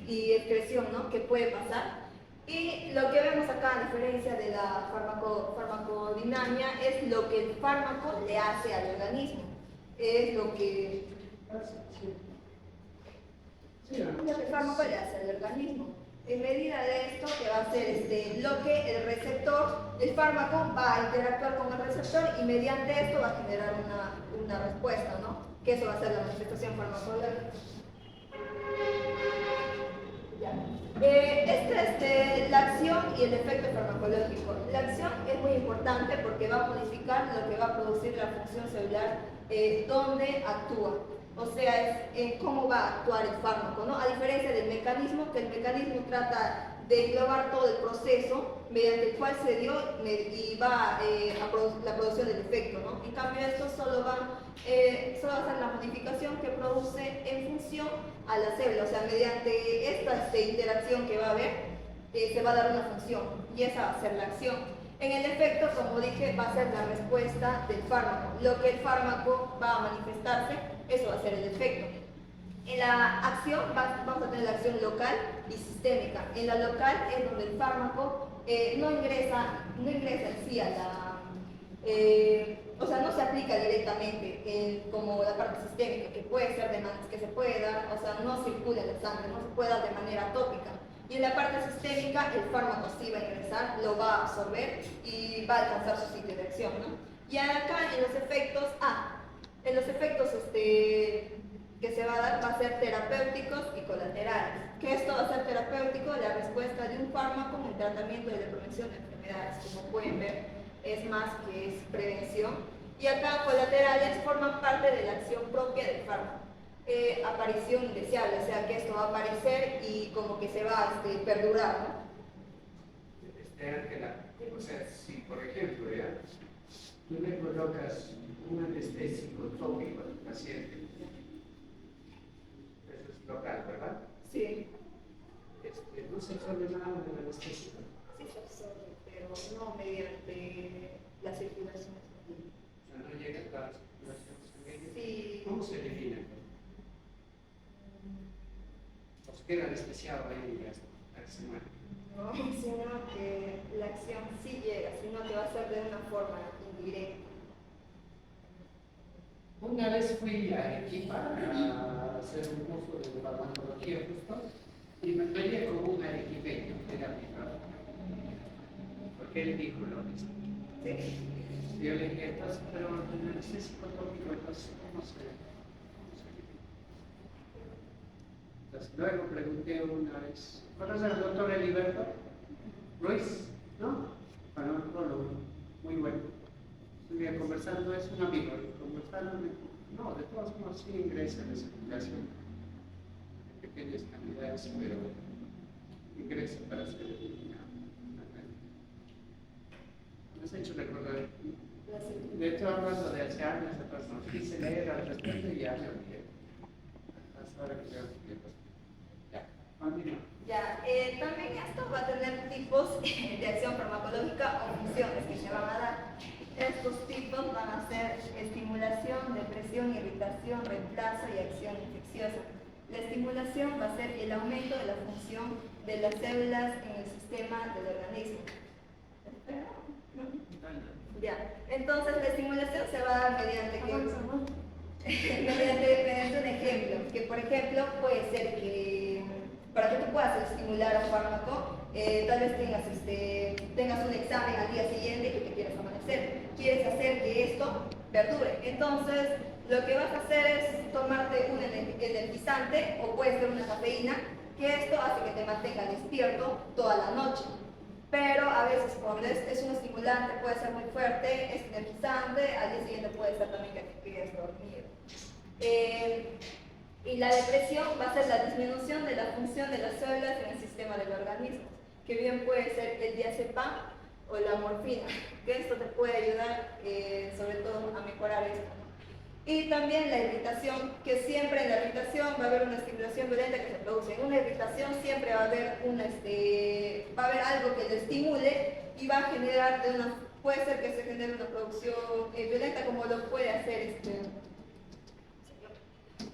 y excreción, ¿no?, que puede pasar. Y lo que vemos acá, a diferencia de la farmacodinamia, es lo que el fármaco le hace al organismo. Es lo que el fármaco le hace al organismo. En medida de esto, que va a ser lo que el receptor, el fármaco va a interactuar con el receptor y mediante esto va a generar una respuesta, ¿no? Que eso va a ser la manifestación farmacológica. Ya. La acción y el efecto farmacológico. La acción es muy importante porque va a modificar lo que va a producir la función celular donde actúa. O sea, es cómo va a actuar el fármaco, ¿no? A diferencia del mecanismo, que el mecanismo trata de englobar todo el proceso mediante el cual se dio y va la producción del efecto, ¿no? En cambio, esto solo va a ser la modificación que produce en función a la célula. O sea, mediante esta interacción que va a haber, se va a dar una función y esa va a ser la acción. En el efecto, como dije, va a ser la respuesta del fármaco. Lo que el fármaco va a manifestarse, eso va a ser el efecto. En la acción vamos a tener la acción local y sistémica. En la local es donde el fármaco no ingresa en sí a la... o sea, no se aplica directamente como la parte sistémica, que puede ser que se puede dar, o sea, no circula en la sangre, no se puede dar de manera tópica. Y en la parte sistémica, el fármaco sí va a ingresar, lo va a absorber y va a alcanzar su sitio de acción, ¿no? Y acá en los efectos, que se va a dar, va a ser terapéuticos y colaterales. Que esto va a ser terapéutico, la respuesta de un fármaco en el tratamiento de la prevención de enfermedades. Como pueden ver, es más que es prevención. Y acá colaterales forman parte de la acción propia del fármaco. Aparición indeseable, o sea que esto va a aparecer y como que se va a perdurar, ¿no? Ángela, o sea, si por ejemplo, ¿ya?, tú le colocas un anestésico tópico al paciente, eso es local, ¿verdad? Sí. No se absorbe nada del anestésico. Sí se absorbe, pero no mediante la circulación. O sea, no llega a la circulación sanguínea. Sí. ¿Cómo se elimina? O se queda anestesiado ahí y ya está, a que se muere. No, sino que la acción sí llega, sino que va a ser de una forma indirecta. Una vez fui a Arequipa a hacer un curso de farmacología justo y me peleé con un arequipeño, que era mi padre, porque él dijo lo mismo. Sí. Y yo le dije, entonces, pero el anestésico tópico, entonces, ¿cómo se elimina? Entonces, luego pregunté una vez, ¿conoces al doctor Heriberto Ruiz? ¿No? Farmacólogo, muy bueno. Estuve conversando, es un amigo, conversaron, no, de todos modos sí ingresa en esa circulación, en pequeñas cantidades, pero ingresa para ser eliminado. Me has hecho recordar, de hecho hablando de hace años, quise leer al respecto y ya me olvidé. Hasta ahora que veo que ya, continúa. Ya, también esto va a tener tipos de acción farmacológica o funciones que se van a dar. Estos tipos van a ser estimulación, depresión, irritación, reemplazo y acción infecciosa. La estimulación va a ser el aumento de la función de las células en el sistema del organismo. Ya, entonces la estimulación se va a dar mediante un ejemplo, que por ejemplo puede ser que para que tú puedas estimular a un fármaco, tal vez tengas un examen al día siguiente y que te quieres amanecer. Quieres hacer que esto perdure. Entonces, lo que vas a hacer es tomarte un energizante o puede ser una cafeína, que esto hace que te mantenga despierto toda la noche. Pero a veces cuando es un estimulante puede ser muy fuerte, es energizante, al día siguiente puede ser también que te quedes dormido. Y la depresión va a ser la disminución de la función de las células en el sistema del organismo, que bien puede ser el diazepam o la morfina, que esto te puede ayudar sobre todo a mejorar esto. Y también la irritación, que siempre en la irritación va a haber una estimulación violenta que se produce. En una irritación siempre va a haber, va a haber algo que lo estimule y va a generar, puede ser que se genere una producción violenta como lo puede hacer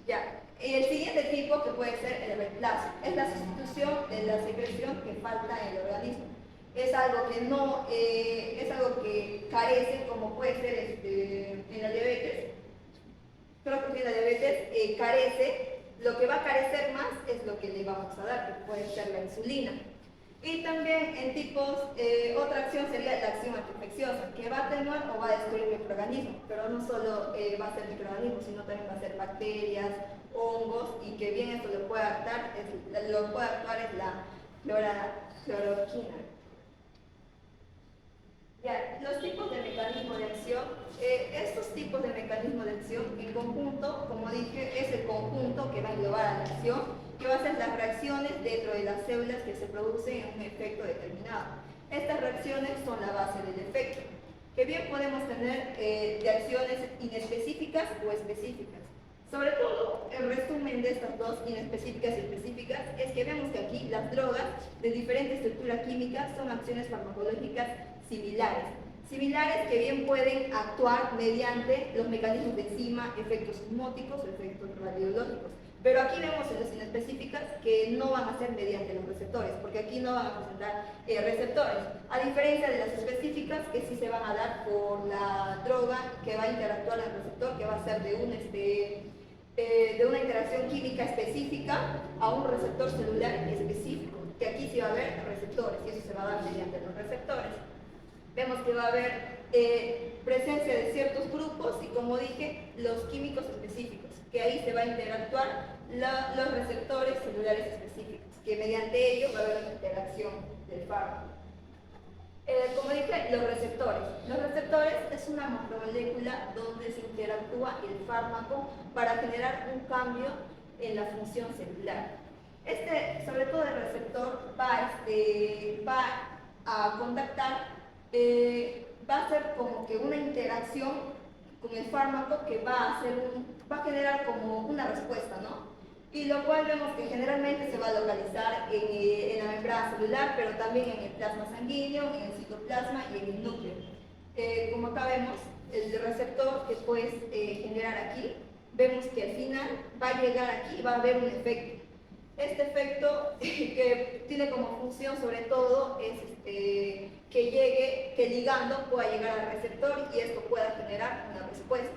ya. Y el siguiente tipo que puede ser el reemplazo, es la sustitución de la secreción que falta en el organismo. Es algo que no, es algo que carece, como puede ser en la diabetes. Creo que en la diabetes carece, lo que va a carecer más es lo que le vamos a dar, que puede ser la insulina. Y también en tipos, otra acción sería la acción antiinfecciosa, que va a atenuar o va a destruir el microorganismo, pero no solo va a ser microorganismos, sino también va a ser bacterias, hongos, y que bien esto lo puede actuar es la cloroquina. Ya, los tipos de mecanismo de acción, estos tipos de mecanismo de acción en conjunto, como dije, es el conjunto que va a englobar a la acción, que va a ser las reacciones dentro de las células que se producen en un efecto determinado. Estas reacciones son la base del efecto, que bien podemos tener de acciones inespecíficas o específicas. Sobre todo, el resumen de estas dos, inespecíficas y específicas, es que vemos que aquí las drogas de diferente estructura química son acciones farmacológicas similares. Similares que bien pueden actuar mediante los mecanismos de enzima, efectos osmóticos o efectos radiológicos. Pero aquí vemos en las inespecíficas que no van a ser mediante los receptores, porque aquí no van a presentar receptores, a diferencia de las específicas que sí se van a dar por la droga que va a interactuar en el receptor, que va a ser de una interacción química específica a un receptor celular específico, que aquí sí va a haber receptores, y eso se va a dar mediante los receptores. Vemos que va a haber presencia de ciertos grupos y, como dije, los químicos específicos, que ahí se va a interactuar los receptores celulares específicos, que mediante ello va a haber una interacción del fármaco. Como dije, los receptores. Los receptores es una macromolécula donde se interactúa el fármaco para generar un cambio en la función celular. Sobre todo el receptor va a contactar, va a ser como que una interacción con el fármaco que va a generar como una respuesta, ¿no? Y lo cual vemos que generalmente se va a localizar en la membrana celular, pero también en el plasma sanguíneo, en el citoplasma y en el núcleo. Como acá vemos, el receptor que puedes generar aquí, vemos que al final va a llegar aquí y va a haber un efecto. Este efecto que tiene como función sobre todo es que el ligando pueda llegar al receptor y esto pueda generar una respuesta.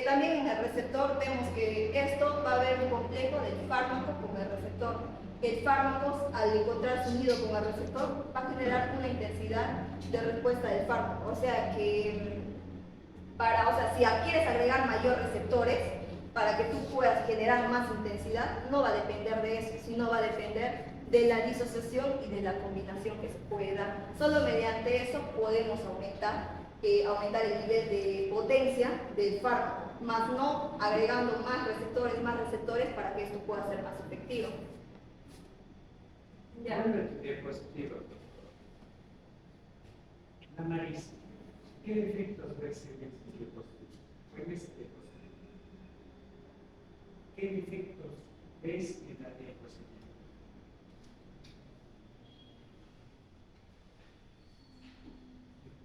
También en el receptor vemos que esto va a haber un complejo del fármaco con el receptor. El fármaco, al encontrarse unido con el receptor, va a generar una intensidad de respuesta del fármaco. O sea que, si quieres agregar mayor receptores, para que tú puedas generar más intensidad, no va a depender de eso, sino va a depender de la disociación y de la combinación que se puede dar. Solo mediante eso podemos aumentar el nivel de potencia del fármaco, más no agregando más receptores para que esto pueda ser más efectivo. Ya. Diapositiva. La nariz. ¿Qué efectos ves en este diapositiva? ¿Qué efectos ves en la diapositiva?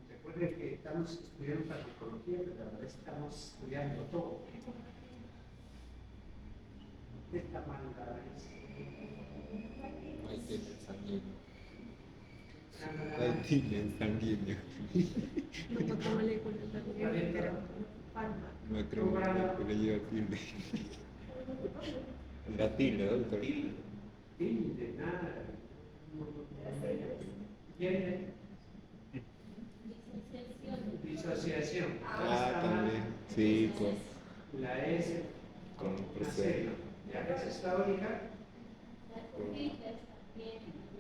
Recuerden que estamos estudiando farmacología, pero a la vez estamos estudiando todo. ¿Qué está mal la nariz? Hay tinte sanguíneo. Hay tinte sanguíneo. Macromoléculas también interactúan con fármacos. Macromolécula lleva tilde. La tilde, doctor. Tilde, nada. ¿Quién? Disociación. También. Sí, con La S con la proceso. C. ¿Ya esa es la única?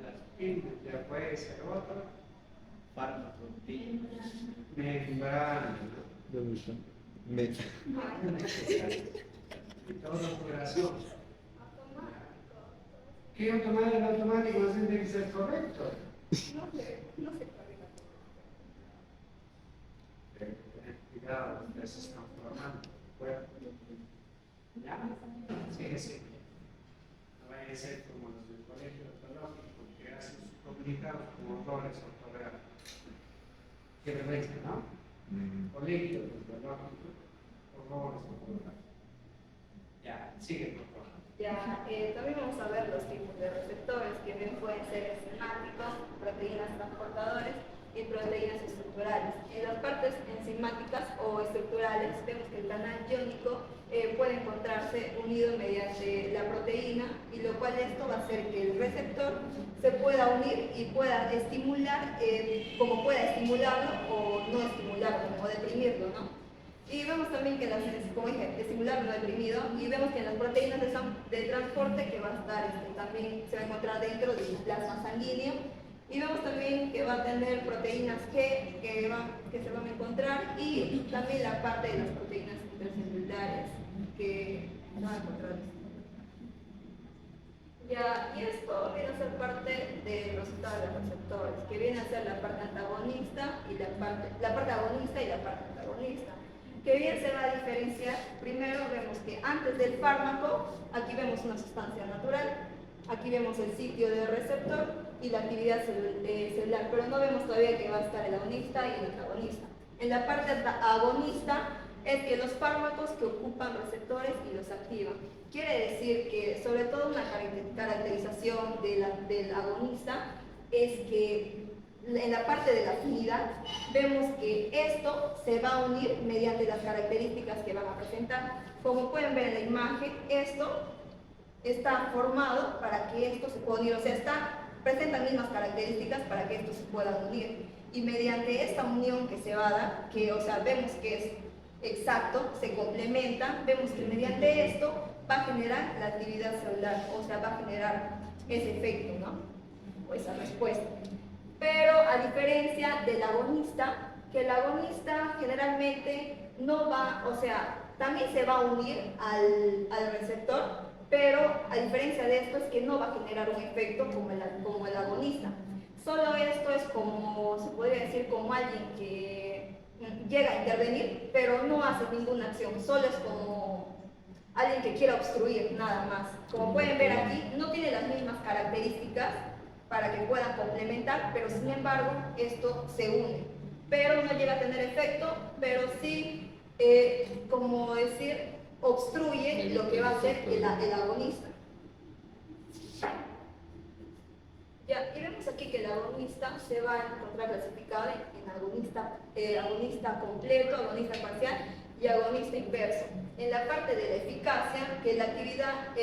Las tildes, ya puede ser otra. Fármaco, Membrana. ¿Dónde está? Me. y toda operación. ¿Qué automático? El automático no tiene que ser correcto. No sé carga. Pero tener cuidado, ustedes se están formando. Bueno, ¿ya? Sí, sí. No vaya a ser como los del colegio odontológico, que hacen sus comunicados como roles ortográficos. Qué vergüenza, ¿no? Colegio odontológico, roles ortográficos. Ya, sigue, por favor. Ya, también vamos a ver los tipos de receptores, que bien pueden ser enzimáticos, proteínas transportadores y proteínas estructurales. En las partes enzimáticas o estructurales vemos que el canal iónico puede encontrarse unido mediante la proteína, y lo cual esto va a hacer que el receptor se pueda unir y pueda estimular, como pueda estimularlo o no estimularlo o deprimirlo, ¿no? Y vemos también que como dije, estimular no deprimido, y vemos que en las proteínas de transporte, que va a estar, también se va a encontrar dentro del plasma sanguíneo, y vemos también que va a tener proteínas G que se van a encontrar, y también la parte de las proteínas intercelulares que se van a encontrar. Ya, y esto viene a ser parte del resultado de los receptores, que viene a ser la parte antagonista y la parte agonista y la parte antagonista. Que bien se va a diferenciar. Primero vemos que antes del fármaco, aquí vemos una sustancia natural, aquí vemos el sitio del receptor y la actividad celular, pero no vemos todavía que va a estar el agonista y el antagonista. En la parte agonista es que los fármacos que ocupan receptores y los activan. Quiere decir que sobre todo una caracterización del agonista es que en la parte de la afinidad vemos que esto se va a unir mediante las características que van a presentar. Como pueden ver en la imagen, esto está formado para que esto se pueda unir, o sea, presenta mismas características para que esto se pueda unir. Y mediante esta unión que se va a dar, que, o sea, vemos que es exacto, se complementan, vemos que mediante esto va a generar la actividad celular, o sea, va a generar ese efecto, ¿no? O esa respuesta. Pero a diferencia del agonista, que el agonista generalmente no va, o sea, también se va a unir al receptor, pero a diferencia de esto es que no va a generar un efecto como el agonista. Solo esto es como, se podría decir, como alguien que llega a intervenir, pero no hace ninguna acción, solo es como alguien que quiera obstruir, nada más. Como pueden ver aquí, no tiene las mismas características para que puedan complementar, pero sin embargo esto se une. Pero no llega a tener efecto, pero sí, como decir, obstruye lo que va a ser el agonista. Ya, y vemos aquí que el agonista se va a encontrar clasificado en agonista completo, agonista parcial y agonista inverso. En la parte de la eficacia, que la actividad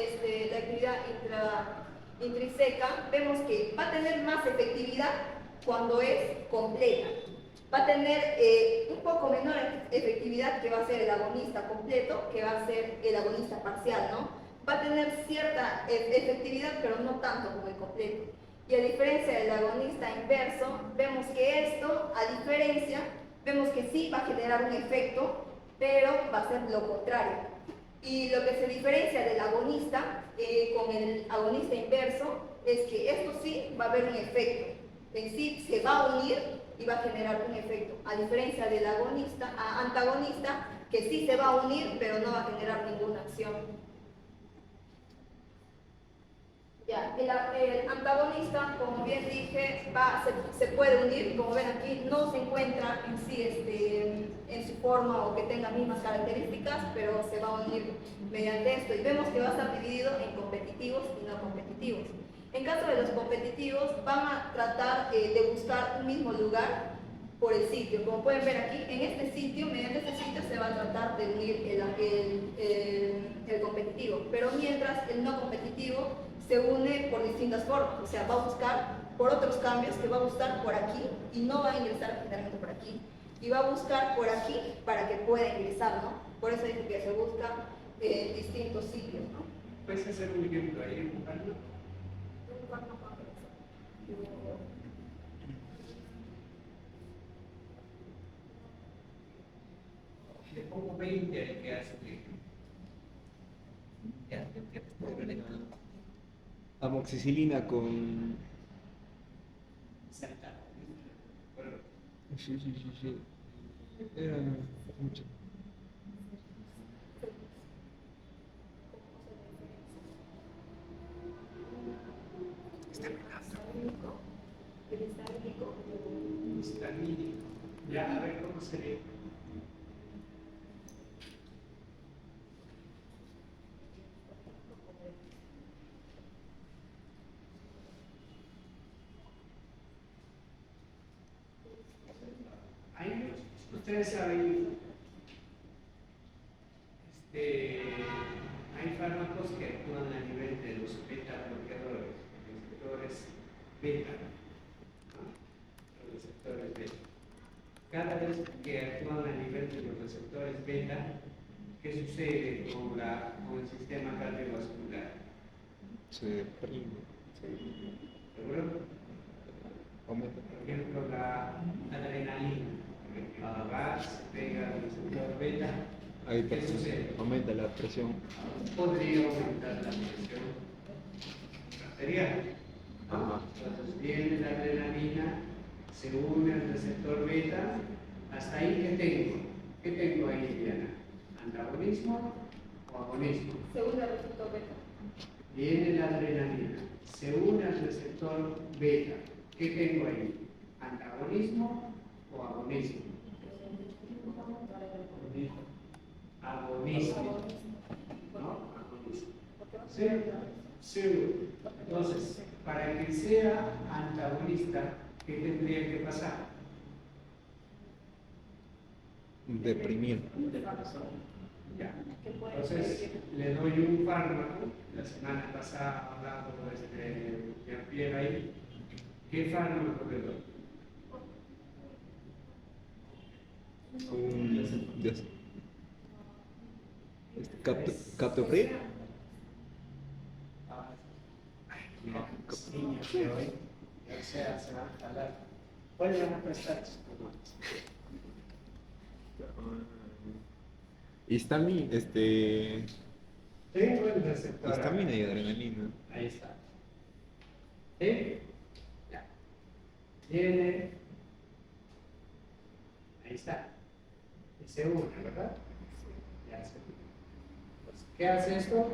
intrínseca, vemos que va a tener más efectividad cuando es completa. Va a tener un poco menor efectividad que va a ser el agonista completo, que va a ser el agonista parcial, ¿no? Va a tener cierta efectividad, pero no tanto como el completo. Y a diferencia del agonista inverso, vemos que esto, vemos que sí va a generar un efecto, pero va a ser lo contrario. Y lo que se diferencia del agonista con el agonista inverso es que esto sí va a haber un efecto. En sí se va a unir y va a generar un efecto. A diferencia del antagonista, que sí se va a unir, pero no va a generar ninguna acción. Ya, el antagonista, como bien dije, se puede unir, como ven aquí, no se encuentra en sí en su forma o que tenga mismas características, pero se va a unir mediante esto. Y vemos que va a estar dividido en competitivos y no competitivos. En caso de los competitivos, van a tratar de buscar un mismo lugar por el sitio. Como pueden ver aquí, en este sitio, mediante este sitio se va a tratar de unir el competitivo, pero mientras el no competitivo se une por distintas formas, o sea, va a buscar por otros cambios, que va a buscar por aquí y no va a ingresar finalmente por aquí, y va a buscar por aquí para que pueda ingresar, ¿no? Por eso dice que se busca distintos sitios, ¿no? ¿Puedes hacer un ejemplo ahí en Pablo? Le pongo 20 ahí que hace el ejemplo. Amoxicilina con... Sí, sí, sí, sí. Era mucho. Histamínico. Ya, a ver cómo sería. Ahí, ustedes saben, hay fármacos que actúan a nivel de los beta bloqueadores, receptores beta, ¿no? Los receptores beta. Cada vez que actúan a nivel de los receptores beta, ¿qué sucede con el sistema cardiovascular? Se deprime. ¿Seguro? Aumenta. Por ejemplo, la adrenalina. Va, se pega al receptor beta. Ahí ¿Qué sucede? aumenta la presión. Podría aumentar la presión arterial. ¿No? Ajá. Entonces viene la adrenalina, se une al receptor beta. Hasta ahí, ¿qué tengo? ¿Qué tengo ahí, Diana? ¿Antagonismo o agonismo? Según el receptor beta. Viene la adrenalina, se une al receptor beta. ¿Qué tengo ahí? ¿Antagonismo o agonismo? Agonismo. ¿No? Agonismo. ¿Sí? Seguro. Entonces, para que sea antagonista, ¿qué tendría que pasar? Deprimir. Ya. Entonces, le doy un fármaco. La semana pasada hablando de Jean-Pierre ahí. ¿Qué fármaco le doy? Dios. ¿Captopril? No, sí, pero hoy, ya sea, se van a jalar. ¿Cuál van a prestar sus pulmones? Histamina, Tengo el receptor. histamina y adrenalina. Ahí está. ¿Sí? Ya. Viene. Ahí está. Y se une, ¿verdad? Ya se une. Pues, ¿qué hace esto?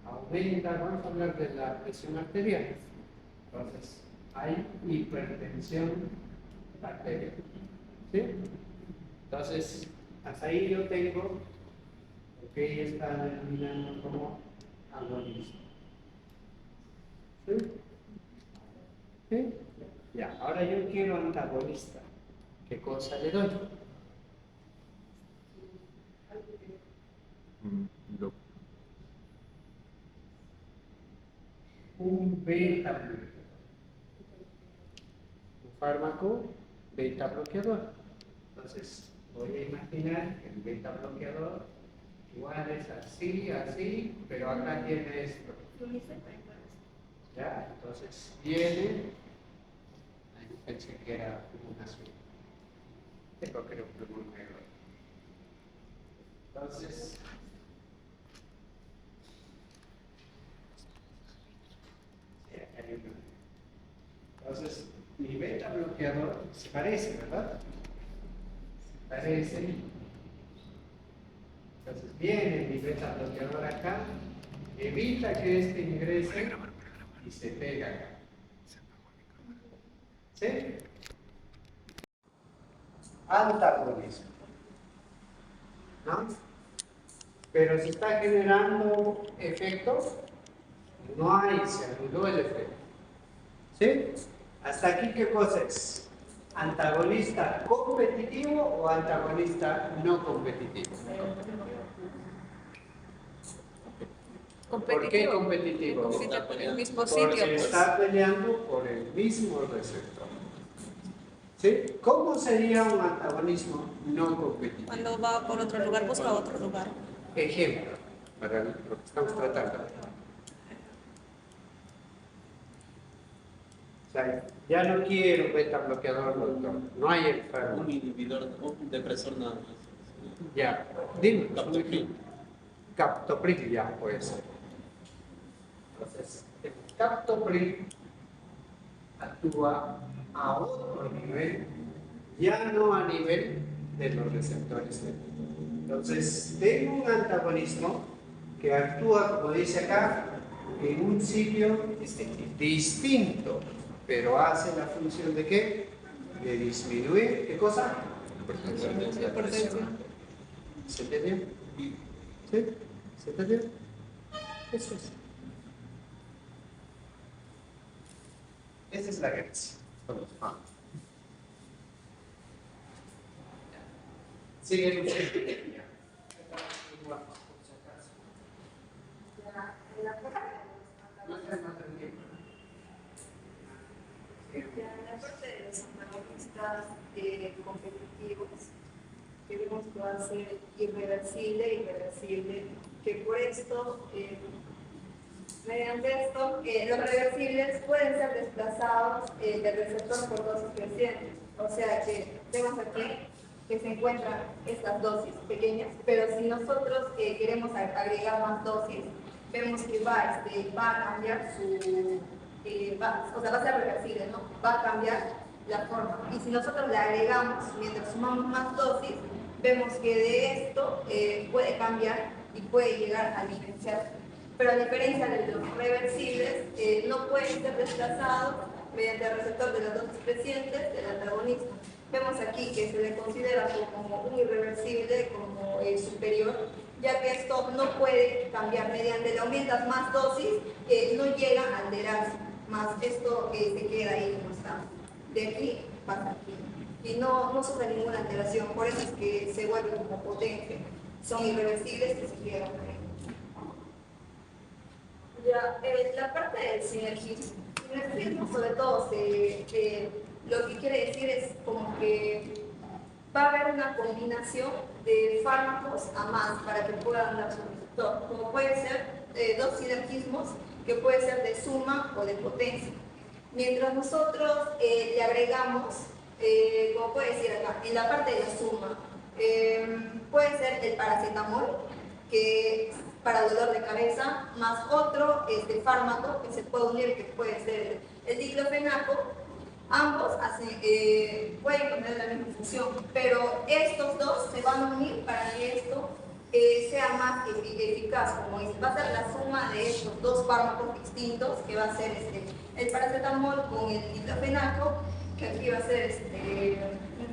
Aumenta, vamos a hablar de la presión arterial. Entonces, hay hipertensión arterial. ¿Sí? Entonces, hasta ahí yo tengo lo que ella está denominando como agonismo. ¿Sí? ¿Sí? Ya, ahora yo quiero antagonista. ¿Qué cosa le doy? Lo- Un beta bloqueador. Un fármaco beta bloqueador. Entonces, voy a imaginar que el beta bloqueador igual es así, así, pero acá tiene esto. ¿Ya? Entonces, viene. Ahí pensé que era un azul. Tengo creo que un negro. Entonces, sí, acá hay uno. Entonces, mi beta bloqueador se parece, ¿verdad? Se parece. Entonces, viene mi beta bloqueador acá, evita que este ingrese y se pega acá. ¿Sí? Antagonismo. ¿No? Pero si está generando efectos, no hay, se anuló el efecto. ¿Sí? ¿Hasta aquí qué cosa es? ¿Antagonista competitivo o antagonista no competitivo? ¿Por qué competitivo? Compite por el mismo Porque sitio. Pues. está peleando por el mismo receptor. ¿Sí? ¿Cómo sería un antagonismo no competitivo? Cuando va por otro lugar, busca otro lugar. Ejemplo, para lo que estamos tratando. O sea, ya no quiero beta bloqueador, doctor. No hay enfermo. Un inhibidor, un depresor nada más. Ya, dime. Captopril. captopril ya puede ser. Entonces, el captopril actúa a otro nivel, ya no a nivel de los receptores. Entonces, tengo un antagonismo que actúa, como dice acá, en un sitio distinto, pero hace la función de ¿qué? De disminuir, ¿qué cosa? Hipertensión. ¿Se entendió? ¿Sí? ¿Se entendió? Eso es. Esa es la gracia. Sigue usted. En la parte de los antagonistas competitivos, queremos que va a ser irreversible, que por esto, mediante esto, los reversibles pueden ser desplazados del receptor por dosis crecientes. O sea que vemos aquí que se encuentran estas dosis pequeñas, pero si nosotros queremos agregar más dosis, vemos que va a cambiar su, o sea, va a ser reversible, ¿no? Va a cambiar la forma. Y si nosotros le agregamos, mientras sumamos más dosis, vemos que de esto puede cambiar y puede llegar a diferenciarse. Pero a diferencia de los reversibles, no pueden ser desplazados mediante el receptor de las dosis crecientes del antagonismo. Vemos aquí que se le considera como un irreversible, como superior, ya que esto no puede cambiar mediante le aumentas más dosis, no llega a alterarse, más esto se queda ahí como está. De aquí pasa aquí. Y no sufre ninguna alteración, por eso es que se vuelve como potente. Son irreversibles que se quedan ahí. Ya, la parte del sinergismo. Sinergismo sobre todo lo que quiere decir es como que va a haber una combinación de fármacos a más para que puedan dar su resultado. Como puede ser dos sinergismos que puede ser de suma o de potencia. Mientras nosotros le agregamos, como puede decir acá, en la parte de la suma, puede ser el paracetamol, que para dolor de cabeza, más otro fármaco que se puede unir, que puede ser el diclofenaco. Ambos pueden tener la misma función, pero estos dos se van a unir para que esto sea más eficaz, como dice. Va a ser la suma de estos dos fármacos distintos, que va a ser el paracetamol con el diclofenaco, que aquí va a ser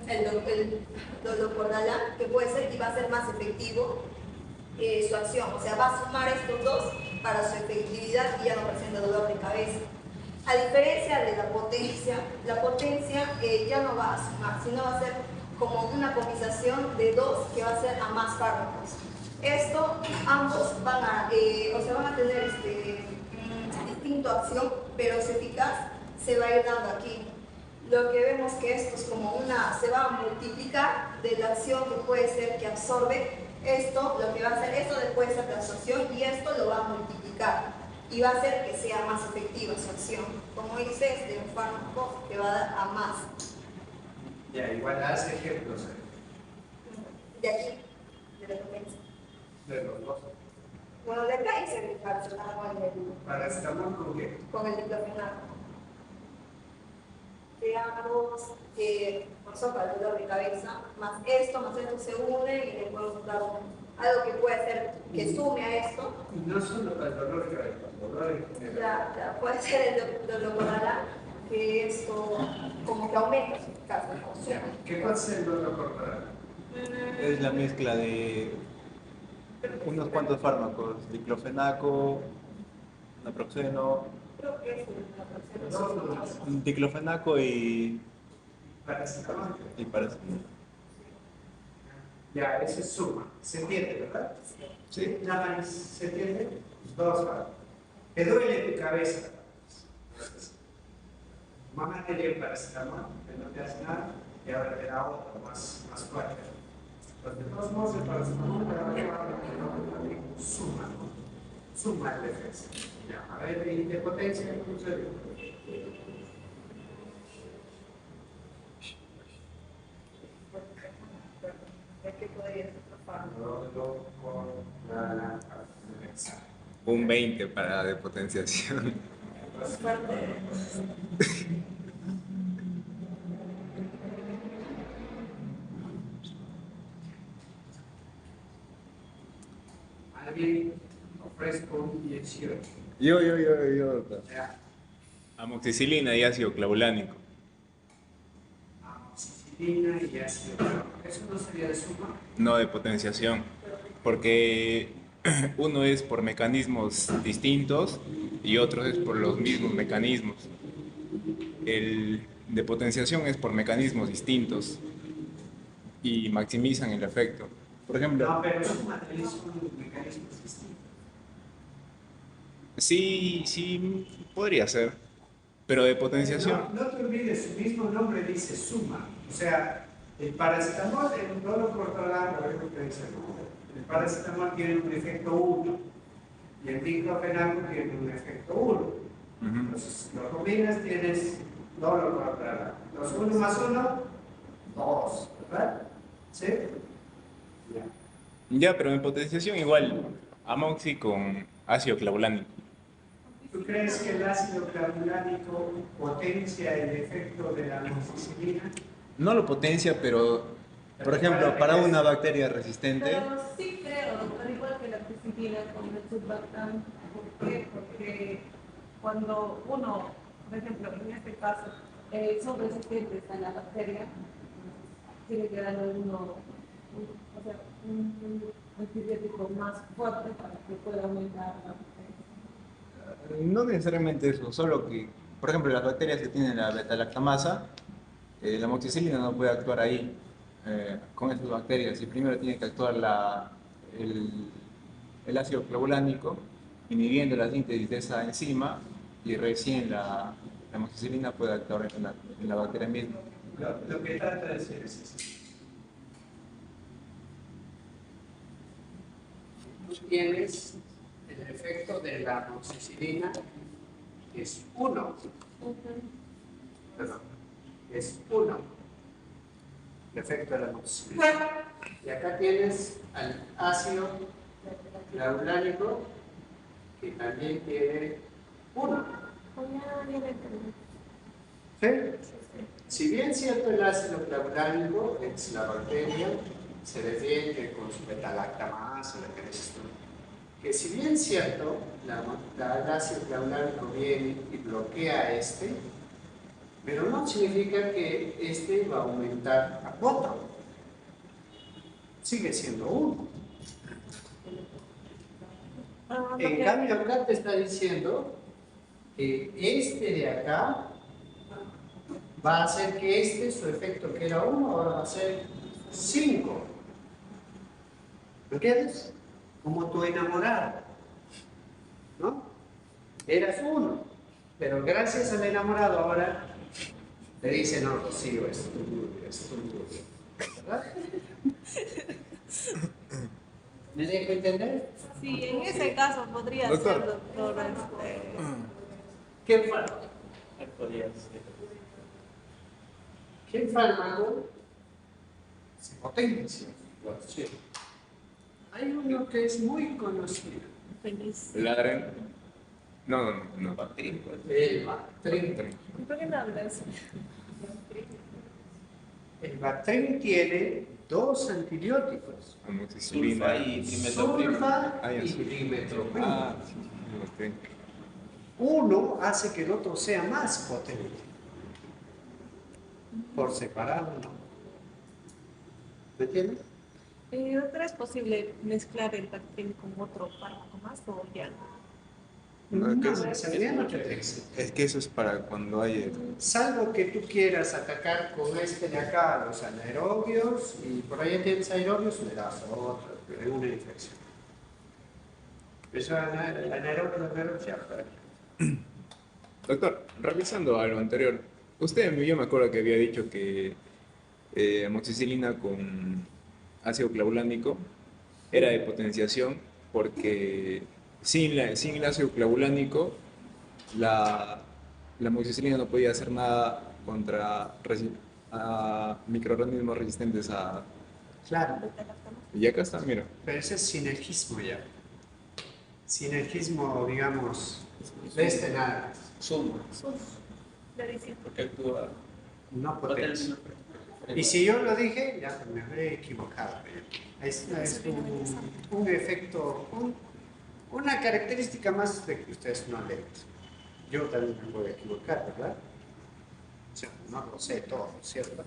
el dolocordalan, que puede ser y va a ser más efectivo su acción, o sea, va a sumar estos dos para su efectividad y ya no presenta dolor de cabeza. A diferencia de la potencia ya no va a sumar, sino va a ser como una combinación de dos que va a ser a más fármacos. Esto, ambos van a tener distinta acción, pero su eficaz se va a ir dando aquí. Lo que vemos que esto es como se va a multiplicar de la acción que puede ser que absorbe. Esto, lo que va a hacer, esto después de la absorción y esto lo va a multiplicar y va a hacer que sea más efectiva su acción. Como dice, un fármaco que va a dar a más. Ya, igual haz ejemplos. De aquí, de la potencia. De los dos. Bueno, de acá dice el paracetamol. ¿Paracetamol con qué? Con el diclofenaco. Veamos son para el dolor de cabeza, más esto se une y le podemos dar algo que puede ser que sume a esto. Y no solo para el dolor de cabeza, el dolor en general. Ya, puede ser el dolocordalan, que esto como que aumenta su eficacia. ¿Qué puede ser el dolocordalan? Es la mezcla de unos cuantos fármacos, diclofenaco, naproxeno, Creo que es diclofenaco y Paracetamol. paracetamol. Ya, eso es suma. ¿Se entiende, verdad? Sí. Nada más, ¿se entiende? Dos fármacos. Te duele tu cabeza. Mamá te dio paracetamol, que no te hace nada, y ahora te da otro más fuerte. Pues de todos modos, el paracetamol te va a llevar a suma, ¿no? Suma el efecto. Ya, a ver, y de potencia, ¿cómo se ve? ¿Qué podría ser? Un 20 para depotenciación. Alguien ofrezco un 18. Yo, doctor. Ya. Amoxicilina y ácido clavulánico. Amoxicilina y ácido clorhídrico. ¿Eso no sería de suma? No de potenciación, porque uno es por mecanismos distintos y otro es por los mismos mecanismos. El de potenciación es por mecanismos distintos y maximizan el efecto. Por ejemplo, No, pero suma también son mecanismos distintos. sí podría ser, pero de potenciación. No te olvides, su mismo nombre dice suma. O sea, el paracetamol, el clorocorticoide, es lo que dice el nombre. El paracetamol tiene un efecto 1 y el diclofenaco tiene un efecto 1. Entonces, lo combinas, tienes clorocorticoide. Los 1 más 1, 2, ¿verdad? ¿Sí? Ya. Ya, pero en potenciación igual, amoxi con ácido clavulánico. ¿Tú crees que el ácido clavulánico potencia el efecto de la amoxicilina? No lo potencia, pero, por ejemplo, para una bacteria resistente, Pero sí creo, doctor, igual que la amoxicilina con el surfactante. ¿Por qué? Porque cuando uno, por ejemplo, en este caso, son resistentes a la bacteria, tiene que darle un antibiótico más fuerte para que pueda aumentar la bacteria. no necesariamente eso, solo que, por ejemplo, las bacterias que tienen la beta-lactamasa, la amoxicilina no puede actuar ahí con esas bacterias y primero tiene que actuar el ácido clavulánico inhibiendo la síntesis de esa enzima y recién la amoxicilina puede actuar en la bacteria misma. Lo que trata de decir es esto. Tú tienes el efecto de la amoxicilina, que es 1. Perdón, es 1. El efecto de la amoxicilina. Y acá tienes al ácido clavulánico, que también tiene 1. ¿Sí? Si bien cierto el ácido clavulánico es la bacteria, se defiende con su beta-lactamasa, lo que dices tú, que si bien cierto el ácido clavulánico viene y bloquea este, pero no significa que este va a aumentar a otro. Sigue siendo 1. En cambio acá te está diciendo que este de acá va a hacer que su efecto que era 1, ahora va a ser 5. ¿Me entiendes? Como tu enamorado, ¿no? Eras 1, pero gracias al enamorado ahora te dice, no, Rocío, es tu, ¿verdad? ¿Me dejo entender? Sí, en ese caso podría Doctor. ser, doctor. ¿Qué fármaco? ¿Qué fármaco se potencia? Sí. Hay uno que es muy conocido, ¿Ladren? No. el Bactrim. ¿Por qué no hablas? El Bactrim tiene 2 antibióticos, Amoxicilina y trimetroprim. sulfa Ah, ya, y sulfa. trimetoprim. Ah, sí. Uno hace que el otro sea más potente. Por separado, no. ¿Me entiendes? Doctor, ¿es posible mezclar el Bactrim con otro fármaco más o ya no? No, es que No, esa idea no te interesa. Es que eso es para cuando hay... Salvo que tú quieras atacar con este de acá los anaerobios y por ahí tienes aerobios, le das otro, pero hay una infección. Eso anaerobios ya para aquí. Doctor, revisando a lo anterior, yo me acuerdo que había dicho que amoxicilina con ácido clavulánico era de potenciación porque sin el ácido clavulánico la amoxicilina no podía hacer nada contra microorganismos resistentes Claro, Y acá está, mira. pero ese es sinergismo ya. Sinergismo, digamos, de este nada, Suma. Porque actúa. no potencia. Y si yo lo dije, ya me habré equivocado. Es un efecto, una característica más de que ustedes no leen. Yo también me voy a equivocar, ¿verdad? O sea, no lo sé todo, ¿cierto?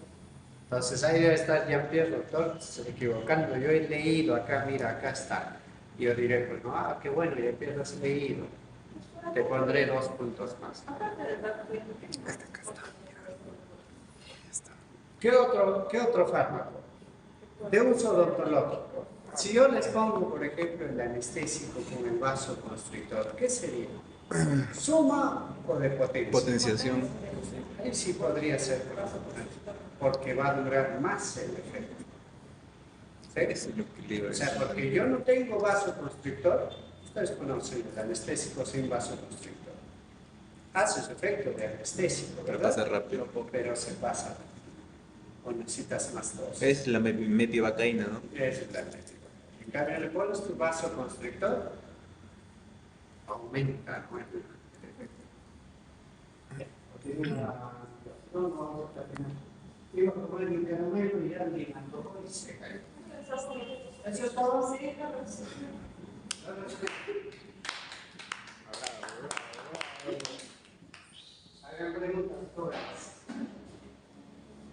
Entonces ahí debe estar Jean-Pierre, doctor, se está equivocando. Yo he leído acá, mira, acá está. Y yo diré, pues no, qué bueno, Jean-Pierre, has leído. Te pondré 2 puntos más. ¿Qué otro fármaco? De uso odontológico. Si yo les pongo, por ejemplo, el anestésico con el vasoconstrictor, ¿qué sería? ¿Suma o de potencia? Potenciación. Ahí sí podría ser, porque va a durar más el efecto. ¿Sí? Eso es lo que le iba a O sea, decir. porque yo no tengo vasoconstrictor, ustedes conocen el anestésico sin vasoconstrictor. Hace su efecto de anestésico, Pero ¿verdad? pasa rápido. Pero se pasa. O necesitas más dosis. Es la metivacaína, ¿no? Es la métrica. En cambio, le pones tu vasoconstrictor, aumenta, ¿no? El efecto. Porque no vamos a terminar. Iba a proponer un caramelo y ya ni antojó y se cayó. ¿Eso es todo? Sí, hagan preguntas todas.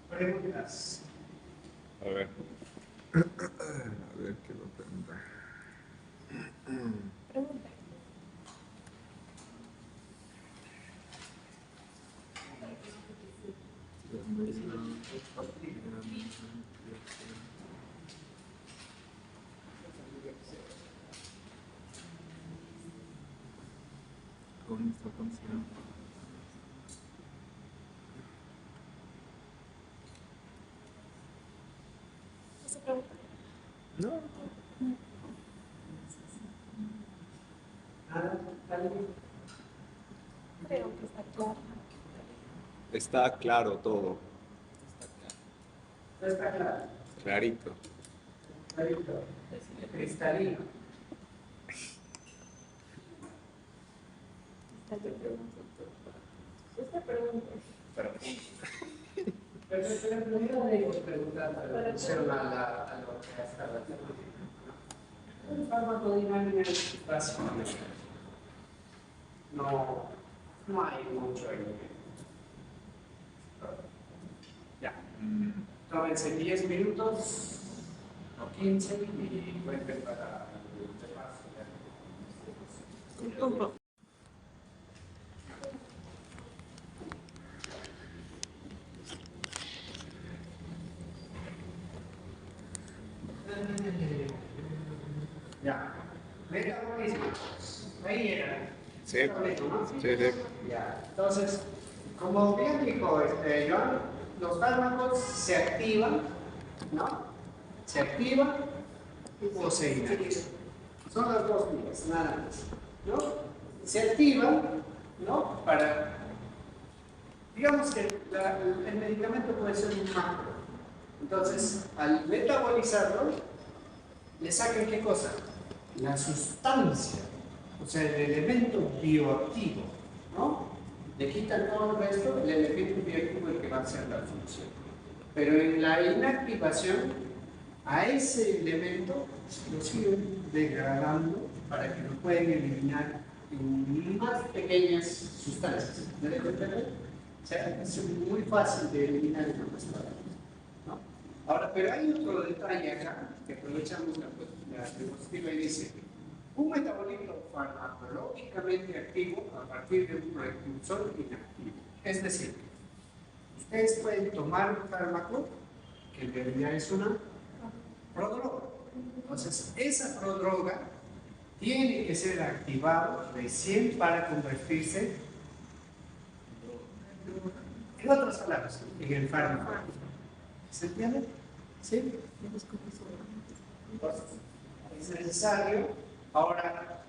Preguntas. A ver. A ver, ¿qué va a preguntar? Con esta canción. No. Nada, ¿alguien? Creo que está claro. Está claro todo. No está claro. Clarito. Clarito. Cristalino. Esta pregunta. Pero yo le digo preguntando en relación a lo que estaba diciendo. El farmacodinámica es básicamente. No hay mucho en ya. Tómense 10 minutos o 15 y vuelven para el repaso. Ya. Metabolismo. Ahí era. Sí. Metabolismo, ¿no? Sí, sí. Ya. Entonces, como bien dijo John, los fármacos se activan, ¿no? Se activan o se inactivan. Son las dos vías, nada más. ¿No? Se activan, ¿no? Digamos que el medicamento puede ser un macro. Entonces, al metabolizarlo, le sacan ¿qué cosa? La sustancia, o sea, el elemento bioactivo, ¿no? Le quitan todo el resto, el elemento bioactivo es el que va a hacer la función. Pero en la inactivación, a ese elemento lo siguen degradando para que lo puedan eliminar en más pequeñas sustancias. ¿Me dejo entender? O sea, es muy fácil de eliminar en otras palabras, ¿no? Ahora, pero hay otro detalle acá, que aprovechamos la diapositiva y dice, un metabolito farmacológicamente activo a partir de un precursor inactivo. Es decir, ustedes pueden tomar un fármaco que en realidad es una prodroga. Entonces, esa prodroga tiene que ser activada recién para convertirse en otras palabras, en el fármaco. ¿Se entiende? ¿Sí? Entonces, es necesario. Ahora,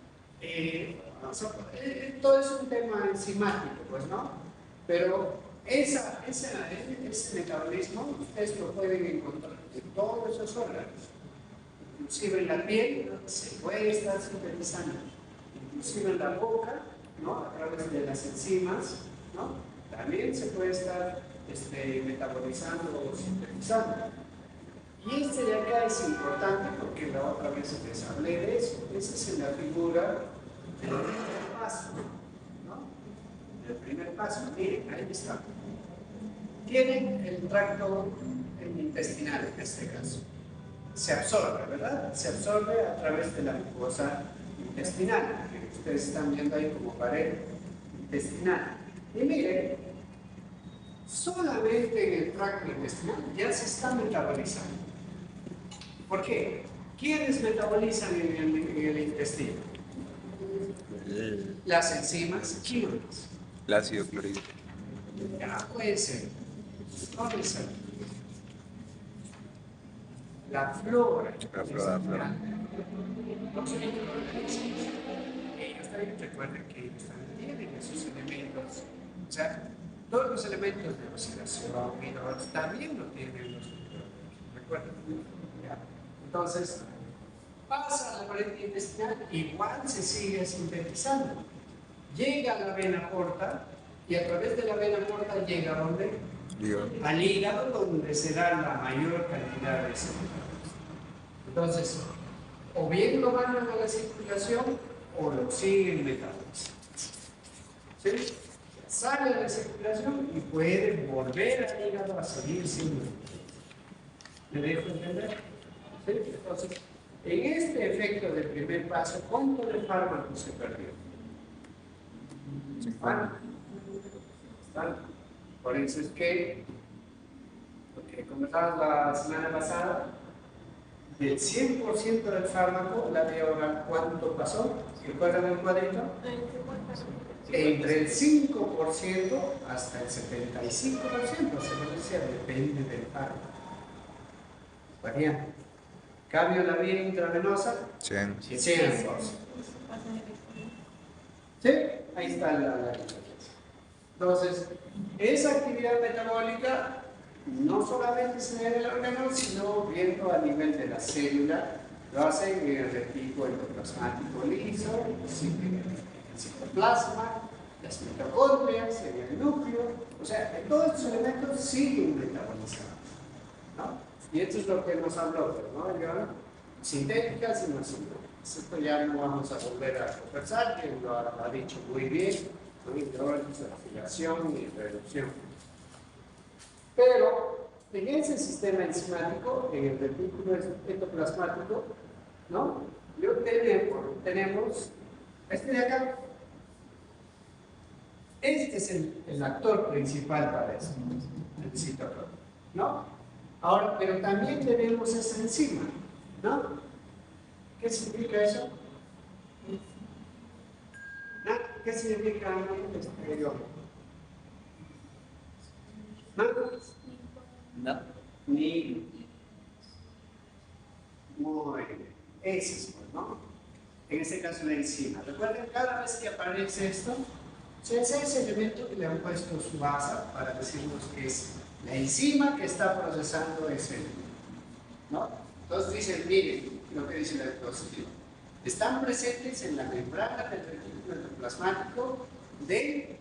todo es un tema enzimático, pues, ¿no? Pero ese metabolismo ustedes lo pueden encontrar en todas todos esos órganos. Inclusive en la piel se puede estar sintetizando, inclusive en la boca, ¿no? A través de las enzimas, ¿no? También se puede estar metabolizando o sintetizando. Y este de acá es importante porque la otra vez les hablé de eso. Esa es la figura del primer paso, ¿no? El primer paso, miren, ahí está. Tienen el tracto intestinal en este caso. Se absorbe, ¿verdad? Se absorbe a través de la mucosa intestinal, que ustedes están viendo ahí como pared intestinal. Y miren, solamente en el tracto intestinal ya se está metabolizando. ¿Por qué? ¿Quiénes metabolizan en el intestino? Las enzimas químicas. El ácido clorhídrico. Ya puede ser. No puede ser. La flora. La flora. Los microorganismos. Ellos también recuerden que ellos también tienen esos elementos. O sea, todos los elementos de oxidación, minerales, también lo tienen los microorganismos. ¿Recuerden? ¿Ya? Entonces, pasa a la pared intestinal, igual se sigue sintetizando. Llega a la vena porta y a través de la vena porta llega a ¿dónde? Al hígado, donde se da la mayor cantidad de sedimentos. Entonces, o bien lo mandan a la circulación o lo siguen metabolizando. ¿Sí? Sale a la circulación y puede volver al hígado a seguir siendo. ¿Me dejo entender? ¿Sí? Entonces, en este efecto del primer paso, ¿cuánto de fármaco se perdió? Por eso es que, lo que conversamos la semana pasada, del 100% del fármaco, la de ahora, ¿cuánto pasó? ¿Recuerdan el cuadrito? Entre el 5% hasta el 75%, se lo decía, depende del fármaco. Variante. Cambio la vía intravenosa, 100%. ¿Sí? Ahí está la diferencia. Entonces, esa actividad metabólica no solamente se ve en el órgano, sino viendo a nivel de la célula, lo hacen en el retículo endoplasmático liso, en el citoplasma, las mitocondrias, en el núcleo, o sea, todos estos elementos siguen metabolizando, ¿no? Y esto es lo que nos habló, ¿no? Sintéticas y no sintéticas. Esto ya no vamos a volver a conversar, que lo ha dicho muy bien, ¿no? Hidrólisis, oxidación y reducción. Pero en ese sistema enzimático, en el retículo endoplasmático, ¿no? Tenemos este de acá. Este es el actor principal para eso, el citocromo, ¿no? Ahora, pero también tenemos esa enzima, ¿no? ¿Qué significa eso? ¿No? ¿Qué significa este idioma? ¿No? Ni. Muy bien. Ese es, ¿no? En este caso la enzima. Recuerden, cada vez que aparece esto, se hace ese elemento que le han puesto su base para decirnos que es la enzima que está procesando ese elemento, ¿no? Entonces dicen, miren lo que dice la diapositiva. Están presentes en la membrana del retículo endoplasmático del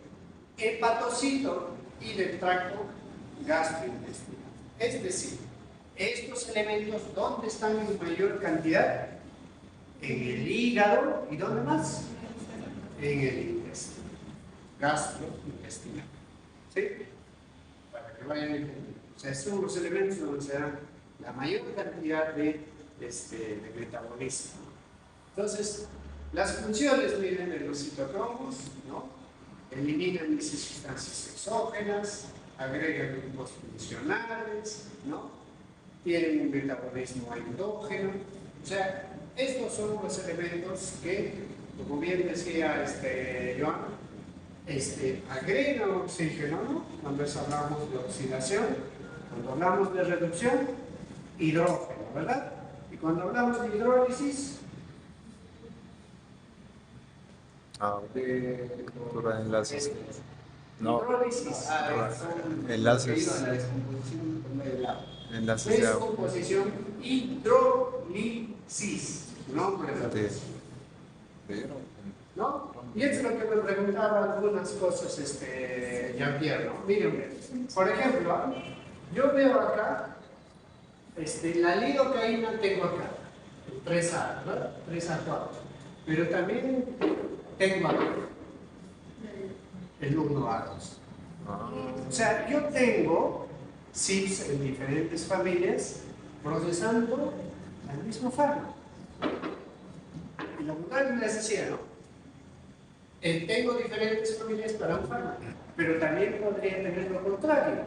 hepatocito y del tracto gastrointestinal. Es decir, estos elementos, ¿dónde están en mayor cantidad? En el hígado, ¿y dónde más? En el intestino gastrointestinal. ¿Sí? Para que vayan entendiendo. O sea, son los elementos donde se dan la mayor cantidad de metabolismo. Entonces, las funciones, miren, de los citocromos, ¿no? Eliminan esas sustancias exógenas, agregan grupos funcionales, ¿no? Tienen un metabolismo endógeno. O sea, estos son los elementos que, como bien decía Joan, agregan oxígeno, ¿no? Cuando hablamos de oxidación, cuando hablamos de reducción, hidrógeno, ¿verdad? Y cuando hablamos de hidrólisis, enlaces. No. hidrólisis, Enlaces. la descomposición por medio del agua. Enlaces de agua. Descomposición, hidrólisis. Nombre de la De- cosa. de- ¿No? Y eso es lo que me preguntaba algunas cosas, Jean-Pierre, ¿no? Miren, por ejemplo, yo veo acá, la lidocaína tengo acá, el 3A, ¿verdad? 3A4. Pero también tengo acá el 1A2. Ah, O sea, yo tengo CIPS en diferentes familias procesando el mismo fármaco. Y la mujer les decía, ¿no? Tengo diferentes familias para un fármaco, pero también podría tener lo contrario.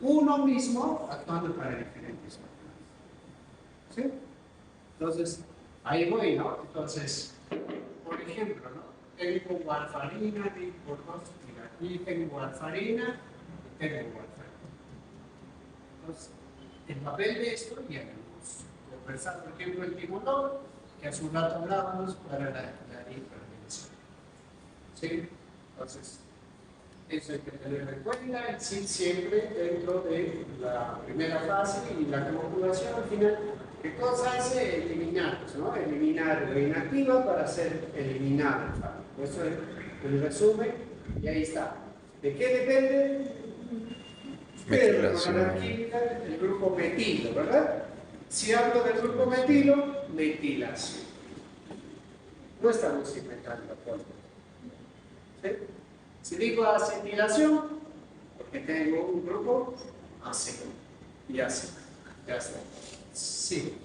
Uno mismo actuando para diferentes fármacos. ¿Sí? Entonces, ahí voy, ¿no? Entonces, por ejemplo, ¿no? Tengo warfarina, digo, mira, aquí tengo warfarina y tengo warfarina. Entonces, el papel de esto ya lo hemos conversado, por ejemplo, el timolol, que hace un rato hablábamos para la hipertensión. ¿Sí? Entonces, eso hay que tener en cuenta, el CID siempre dentro de la primera fase y la conjugación al final. ¿Qué cosa hace? Eliminarlos, ¿no? Eliminar lo inactiva para hacer eliminar el fármaco. Eso es el resumen y ahí está. ¿De qué depende? Ustedes recordarán la química, el grupo metilo, ¿verdad? Si hablo del grupo metilo, metilación. No estamos inventando la fórmula. ¿Sí? Si digo acetilación, porque tengo un grupo ácido y ácido. Ya está. Sí.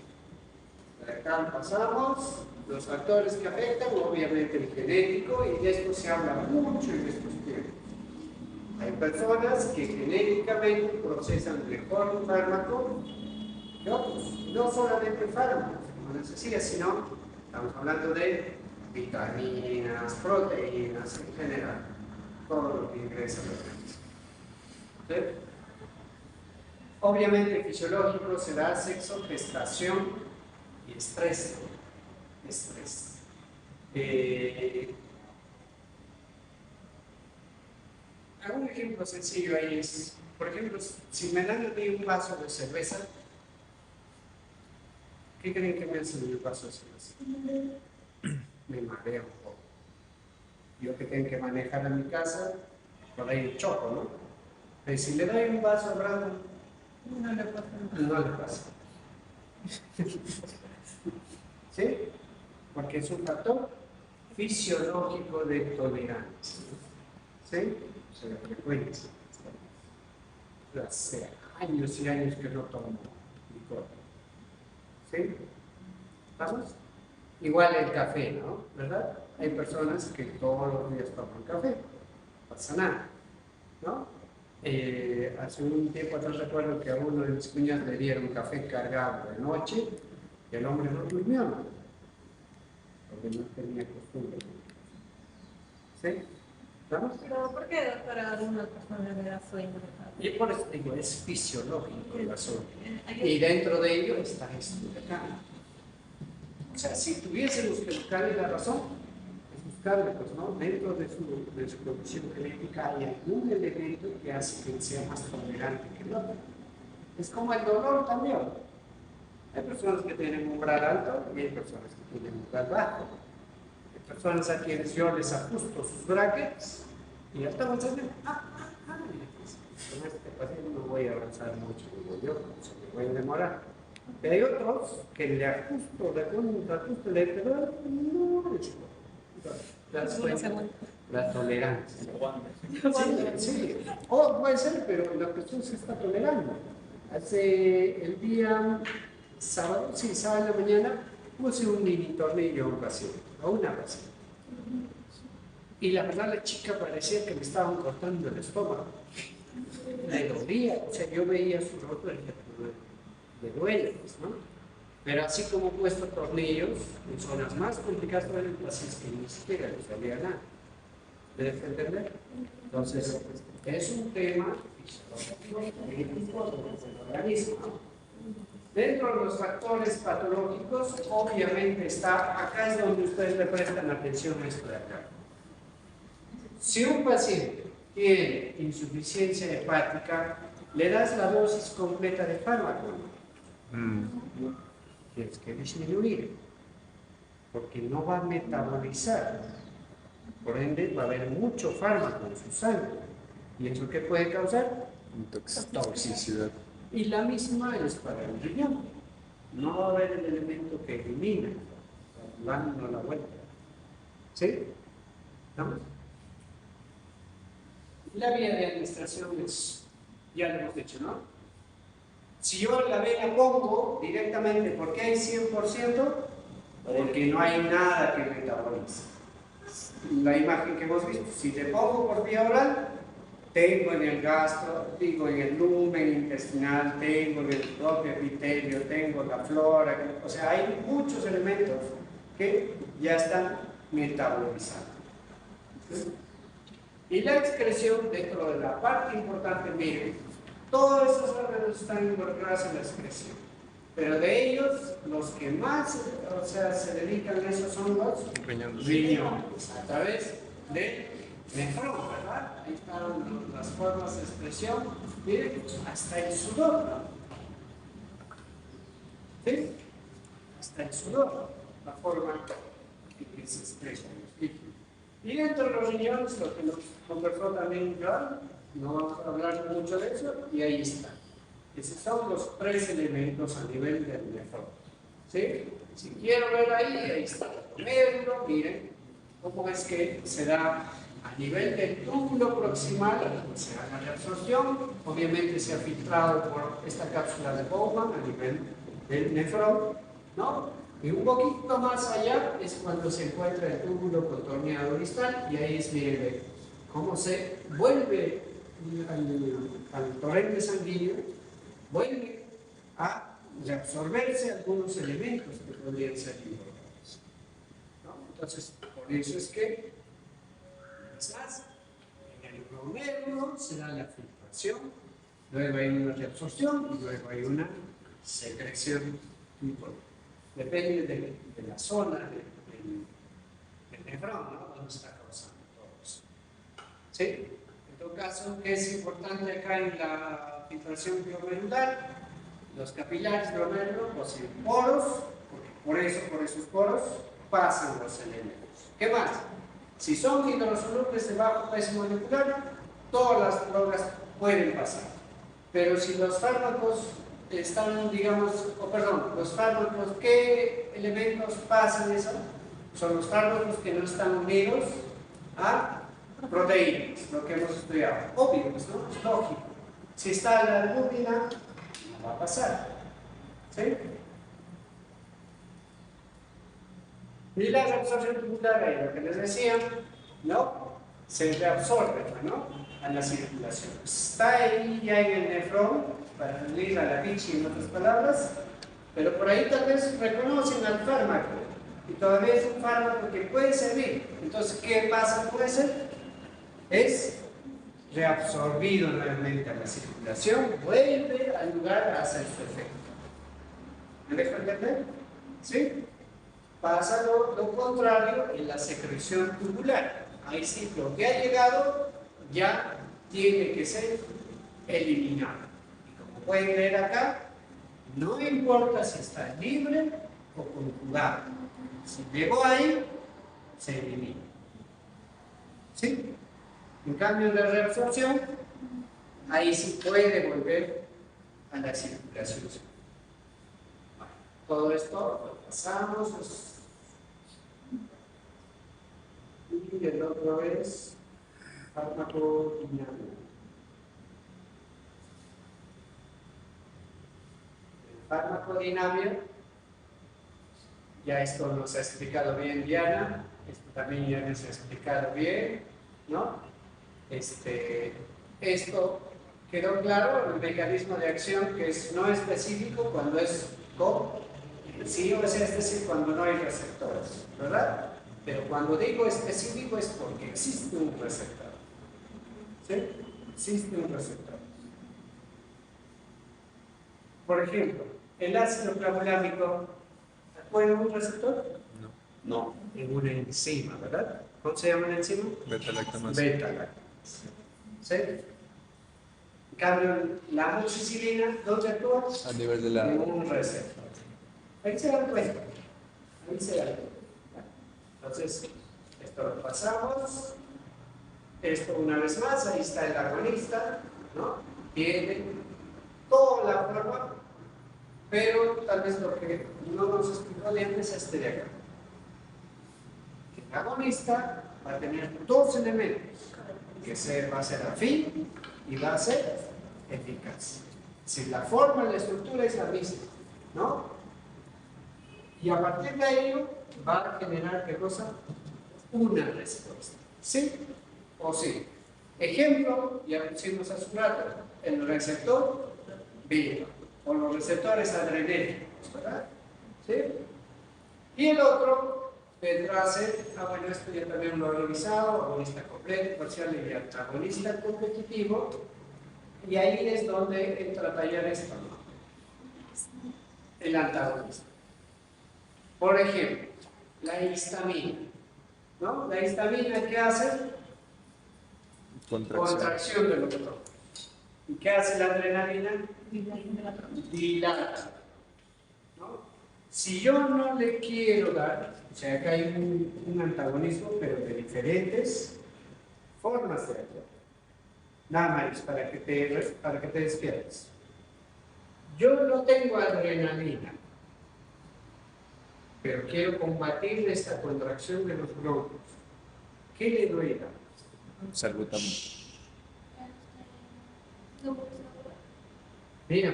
Acá pasamos los factores que afectan, obviamente el genético, y de esto se habla mucho en estos tiempos. Hay personas que genéticamente procesan mejor un fármaco que otros. No solamente fármacos, como les decía, sino estamos hablando de vitaminas, proteínas en general, todo lo que ingresa al organismo. ¿Sí? Obviamente fisiológico se da sexo, gestación y estrés. Un ejemplo sencillo ahí es, por ejemplo, si me dan a mí un vaso de cerveza, ¿qué creen que me hace en el vaso de cerveza? Me mareo un poco. Yo que tengo que manejar a mi casa, por ahí choco, ¿no? Pero si le doy un vaso a Brandon, No le pasa nada. no le pasa. ¿Sí? Porque es un factor fisiológico de tolerancia. ¿Sí? O sea, frecuencia. Hace años y años que no tomo licor. ¿Sí? ¿Estamos? Igual el café, ¿no? ¿Verdad? Hay personas que todos los días toman café. No pasa nada. ¿No? Hace un tiempo atrás recuerdo que a uno de mis cuñados le dieron café cargado de noche y el hombre no durmió, ¿no? Porque no tenía costumbre. ¿Sí? ¿Estamos? Pero ¿por qué, doctora, a algunas personas le da sueño? Y por eso digo, es fisiológico el asunto. Hay Y dentro de ello está esto de acá. O sea, si tuviésemos que buscarle la razón, es buscarle, pues, ¿no? Dentro de su condición genética hay algún elemento que hace que sea más tolerante que el otro. Es como el dolor también. Hay personas que tienen un umbral alto y hay personas que tienen un umbral bajo. Hay personas a quienes yo les ajusto sus brackets y ya estamos haciendo. Con este paciente no voy a avanzar mucho, digo yo, se me voy a demorar. Pero hay otros que le ajusto, le pongo un ajuste, le pero no les la tolerancia. Sí, sí. O puede ser, pero la persona se está tolerando. Hace el día sábado, sí, sábado de la mañana, puse un mini tornillo a un paciente, a una paciente. Y la verdad la chica parecía que me estaban cortando el estómago. Le dolía, o sea, yo veía su rostro y dije, le duele, pues, ¿no? Pero así como he puesto tornillos en zonas más complicadas para el paciente que ni siquiera le salía nada. ¿Me deja entender? Entonces, es un tema fisiológico del organismo. Dentro de los factores patológicos, obviamente está, acá es donde ustedes le prestan atención a esto de acá. Si un paciente tiene insuficiencia hepática, le das la dosis completa de fármaco, Mm. ¿no? Tienes que disminuir, porque no va a metabolizar. Por ende, va a haber mucho fármaco en su sangre. ¿Y eso qué puede causar? Toxicidad. Y la misma es para el riñón. No va a haber el elemento que elimina, dando la vuelta. ¿Sí? ¿Estamos? La vía de administración es, ya lo hemos dicho, ¿no? Si yo la vena pongo directamente, ¿por qué hay 100%? Porque no hay nada que metabolice. La imagen que hemos visto, si le pongo por vía oral, tengo en el gastro, digo en el lumen intestinal, tengo en el propio epitelio, tengo la flora, o sea, hay muchos elementos que ya están metabolizando. ¿Sí? Y la excreción dentro de la parte importante, miren, todos esos órganos están involucrados en la excreción, pero de ellos los que más, o sea, se dedican a eso son los riñones, a través del nefrón, ¿verdad? Ahí están las formas de expresión, miren, hasta el sudor, ¿no? ¿Sí? Hasta el sudor, la forma en que se expresa. Y dentro de los riñones, lo que nos conversó también Joan, no vamos a hablar mucho de eso, y ahí está. Esos son los tres elementos a nivel del nefrón. ¿Sí? Si quiero ver ahí está. Verlo, miren cómo es que se da a nivel del túbulo proximal, se da la reabsorción, obviamente se ha filtrado por esta cápsula de Bowman a nivel del nefrón, ¿no? Y un poquito más allá es cuando se encuentra el túbulo contorneado distal, y ahí es, miren, cómo se vuelve al torrente sanguíneo, vuelve a reabsorberse algunos elementos que podrían ser importantes, ¿no? Entonces, por eso es que quizás en el glomérulo se da la filtración, luego hay una reabsorción y luego hay una secreción. Depende de la zona del nefrón, ¿no? Donde está causando todo eso. ¿Sí? En todo caso, ¿qué es importante acá en la filtración glomerular? Los capilares glomérulos poseen poros, porque por esos poros pasan los elementos. ¿Qué más? Si son hidrosolubles de bajo peso molecular, todas las drogas pueden pasar. Pero si los fármacos están, digamos, los fármacos, ¿qué elementos pasan eso? Son los fármacos que no están unidos a proteínas, lo que hemos estudiado. Obvio, ¿no? Es lógico. Si está la albúmina, no va a pasar. ¿Sí? Y la reabsorción tubular, ahí lo que les decía, ¿no? Se reabsorbe, ¿no? A la circulación. Está ahí ya en el nefrón, para unir a la bichi en otras palabras, pero por ahí tal vez reconocen al fármaco, y todavía es un fármaco que puede servir. Entonces, ¿qué pasa con ese? Es reabsorbido nuevamente a la circulación, vuelve al lugar a hacer su efecto. ¿Me dejo entender? ¿Sí? Pasa lo contrario en la secreción tubular. Ahí sí, lo que ha llegado ya tiene que ser eliminado. Y como pueden ver acá, no importa si está libre o conjugado. Si llegó ahí, se elimina. ¿Sí? En cambio, en la reabsorción, ahí sí puede volver a la circulación. Bueno, todo esto lo pasamos. Y el otro es farmacodinámica. Farmacodinámica, ya esto nos ha explicado bien Diana, esto también ya nos ha explicado bien, ¿no? Esto quedó claro, el mecanismo de acción que es no específico cuando es sí, o sea, es decir, cuando no hay receptores, ¿verdad? Pero cuando digo específico es porque existe un receptor. ¿Sí? Existe un receptor. Por ejemplo, el ácido clavulámico, ¿puede un receptor? No. No, en una enzima, ¿verdad? ¿Cómo se llama la enzima? Beta-lactamasa. Beta-lactamasa. ¿Sí? En cambio, la amoxicilina, ¿dónde actúa? A nivel de la... En un receptor. Ahí se dan cuenta. Ahí se dan cuenta. Entonces, esto lo pasamos. Esto una vez más, ahí está el agonista, ¿no? Tiene toda la forma, pero tal vez lo que no nos explicó de antes es este de acá. El agonista va a tener dos elementos, que va a ser afín y va a ser eficaz. Si la forma, la estructura es la misma, ¿no? Y a partir de ello va a generar, ¿qué cosa? Una respuesta. ¿Sí o sí? Ejemplo, ya pusimos hace un rato, el receptor beta o los receptores adrenérgicos, ¿verdad? ¿Sí? Y el otro vendrá a ser, bueno, esto ya también lo he revisado, agonista completo, parcial y antagonista competitivo, y ahí es donde entra a tallar esto, ¿no? El antagonista. Por ejemplo, la histamina, ¿no? La histamina, ¿qué hace? Contracción del otro. ¿Y qué hace la adrenalina? Dilata. ¿No? Si yo no le quiero dar, o sea, acá hay un antagonismo, pero de diferentes formas de actuar. Nada más, para que te despiertes. Yo no tengo adrenalina, pero quiero combatir esta contracción de los bronquios. ¿Qué le doy a Salbutamol. Mira.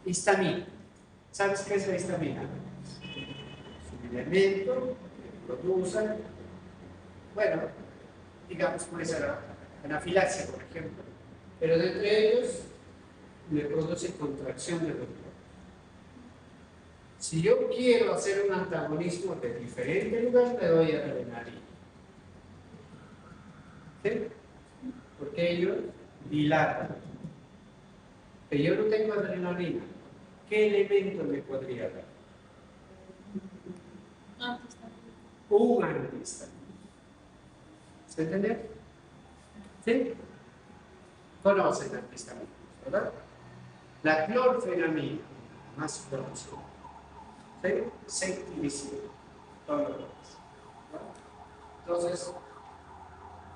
Histamina. ¿Sabes qué es la histamina? Es un elemento que produce, bueno, digamos, puede ser anafilaxia, por ejemplo, pero de entre ellos le produce contracción del dolor. Si yo quiero hacer un antagonismo de diferente lugar, le doy adrenalina. ¿Sí? Porque ellos dilatan. Pero yo no tengo adrenalina. ¿Qué elemento le podría dar? Un antihistamínico. ¿Se entiende? ¿Sí? Conocen antihistamínicos, ¿verdad? La clorfenamina, más conocida. ¿Sí? Sectinicida. Todo lo demás. Entonces,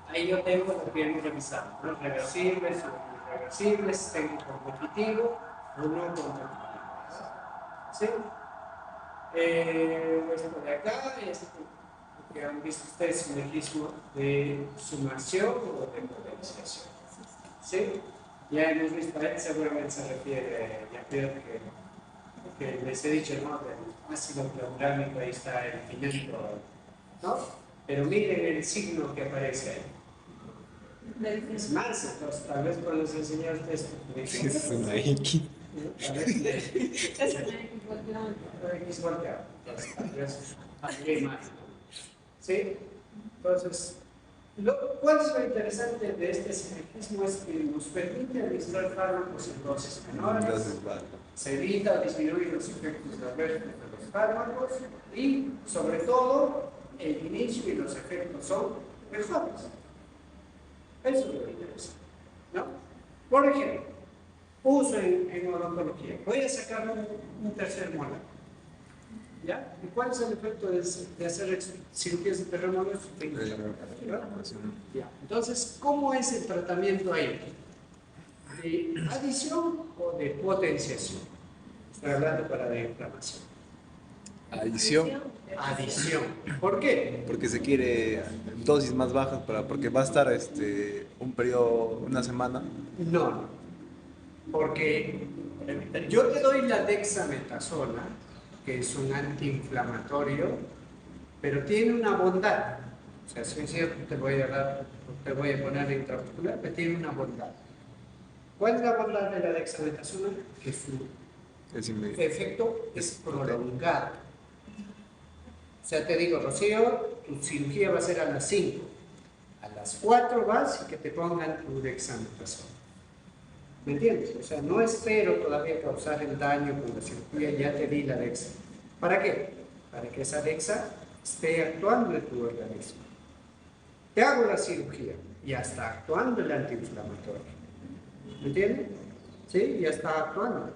ahí yo tengo lo que hemos revisado, ¿no? Reversibles o irreversibles, técnico competitivo o no competitivo. ¿Sí? Esto de acá es lo que han visto ustedes, sinergismo de sumación o de potenciación. ¿Sí? Ya hemos visto, seguramente se refiere, ya creo que les he dicho, ¿no? Del ácido cloruránico, ahí está el quinérico, ¿no? Pero miren el signo que aparece ahí. Es más, entonces tal vez puedo enseñar esto. Es una X. Tal vez X volteado. Tal vez agree más. ¿Sí? Entonces, ¿cuál es lo interesante de este sinergismo? Es que nos permite administrar fármacos en dosis menores, se evita disminuir los efectos adversos de los fármacos y, sobre todo, el inicio y los efectos son mejores. Eso es lo interesante, ¿no? Por ejemplo, uso en odontología. Voy a sacar un tercer molar. ¿Ya? ¿Y cuál es el efecto de hacer cirugías de tercer molar? Ya. Entonces, ¿cómo es el tratamiento ahí? ¿De adición o de potenciación? Estoy hablando para la inflamación. Adición. Adición. ¿Por qué? Porque se quiere dosis más bajas porque va a estar un periodo, una semana. No, porque yo te doy la dexametasona, que es un antiinflamatorio, pero tiene una bondad. O sea, si es cierto, te voy a poner intramuscular, pero tiene una bondad. ¿Cuál es la bondad de la dexametasona? Que su efecto es prolongado. O sea, te digo, Rocío, tu cirugía va a ser a las 5. A las 4 vas y que te pongan tu dexametasona. ¿Me entiendes? O sea, no espero todavía causar el daño con la cirugía, ya te di la dexa. ¿Para qué? Para que esa dexa esté actuando en tu organismo. Te hago la cirugía y ya está actuando el antiinflamatorio. ¿Me entiendes? ¿Sí? Ya está actuando.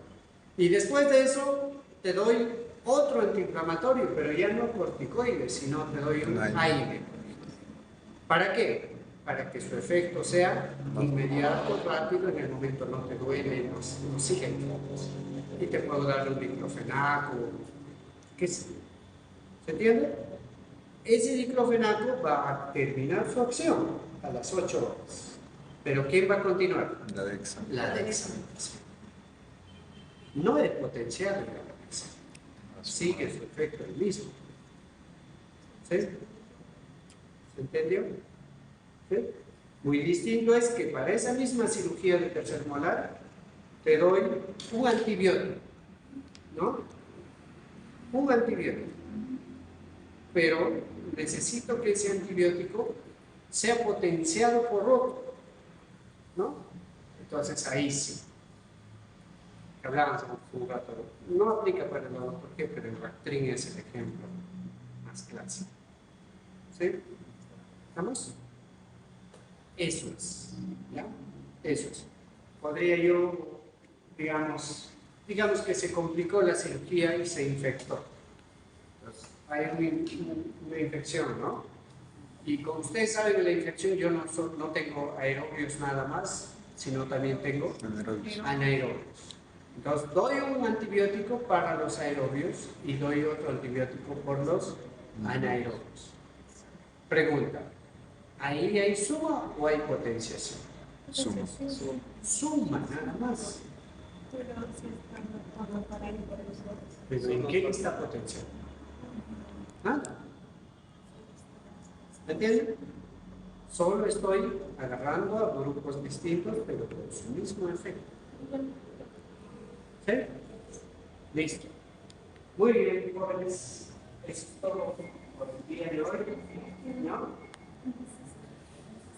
Y después de eso, te doy otro antiinflamatorio, pero ya no corticoides, sino te doy un aire. ¿Para qué? Para que su efecto sea inmediato, rápido, en el momento no te duele los síntomas. Y te puedo dar un diclofenaco, ¿qué sé? ¿Se entiende? Ese diclofenaco va a terminar su acción a las 8 horas. ¿Pero quién va a continuar? La Dexa. La dexametasona. No es potencial la dexa. Sigue su efecto el mismo. ¿Sí? ¿Se entendió? ¿Sí? Muy distinto es que para esa misma cirugía de tercer molar te doy un antibiótico, ¿no? Un antibiótico. Pero necesito que ese antibiótico sea potenciado por otro, ¿no? Entonces ahí sí. Hablábamos un rato, no aplica para el lado, ¿por qué? Pero el Bactrim es el ejemplo más clásico. ¿Sí? ¿Estamos? Eso es, ¿ya? Eso es. Podría yo, digamos que se complicó la cirugía y se infectó. Entonces, hay una infección, ¿no? Y como ustedes saben de la infección, yo no tengo aerobios nada más, sino también tengo anaerobios. Entonces, doy un antibiótico para los aerobios y doy otro antibiótico por los anaerobios. Pregunta, ¿ahí hay suma o hay potenciación? Suma. Suma, nada más. ¿Pero en qué está potenciando? Nada. ¿Me entienden? Solo estoy agarrando a grupos distintos, pero con su mismo efecto. ¿Sí? Listo. Muy bien, jóvenes. Es todo por el día de hoy. ¿No?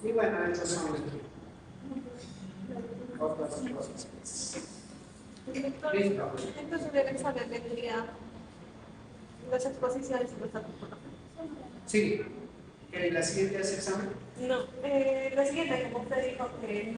Y bueno, esas son otras cosas. Director, Listo. entonces del examen tendría las exposiciones y los datos. Sí. ¿La siguiente hace examen? No, la siguiente, como usted dijo que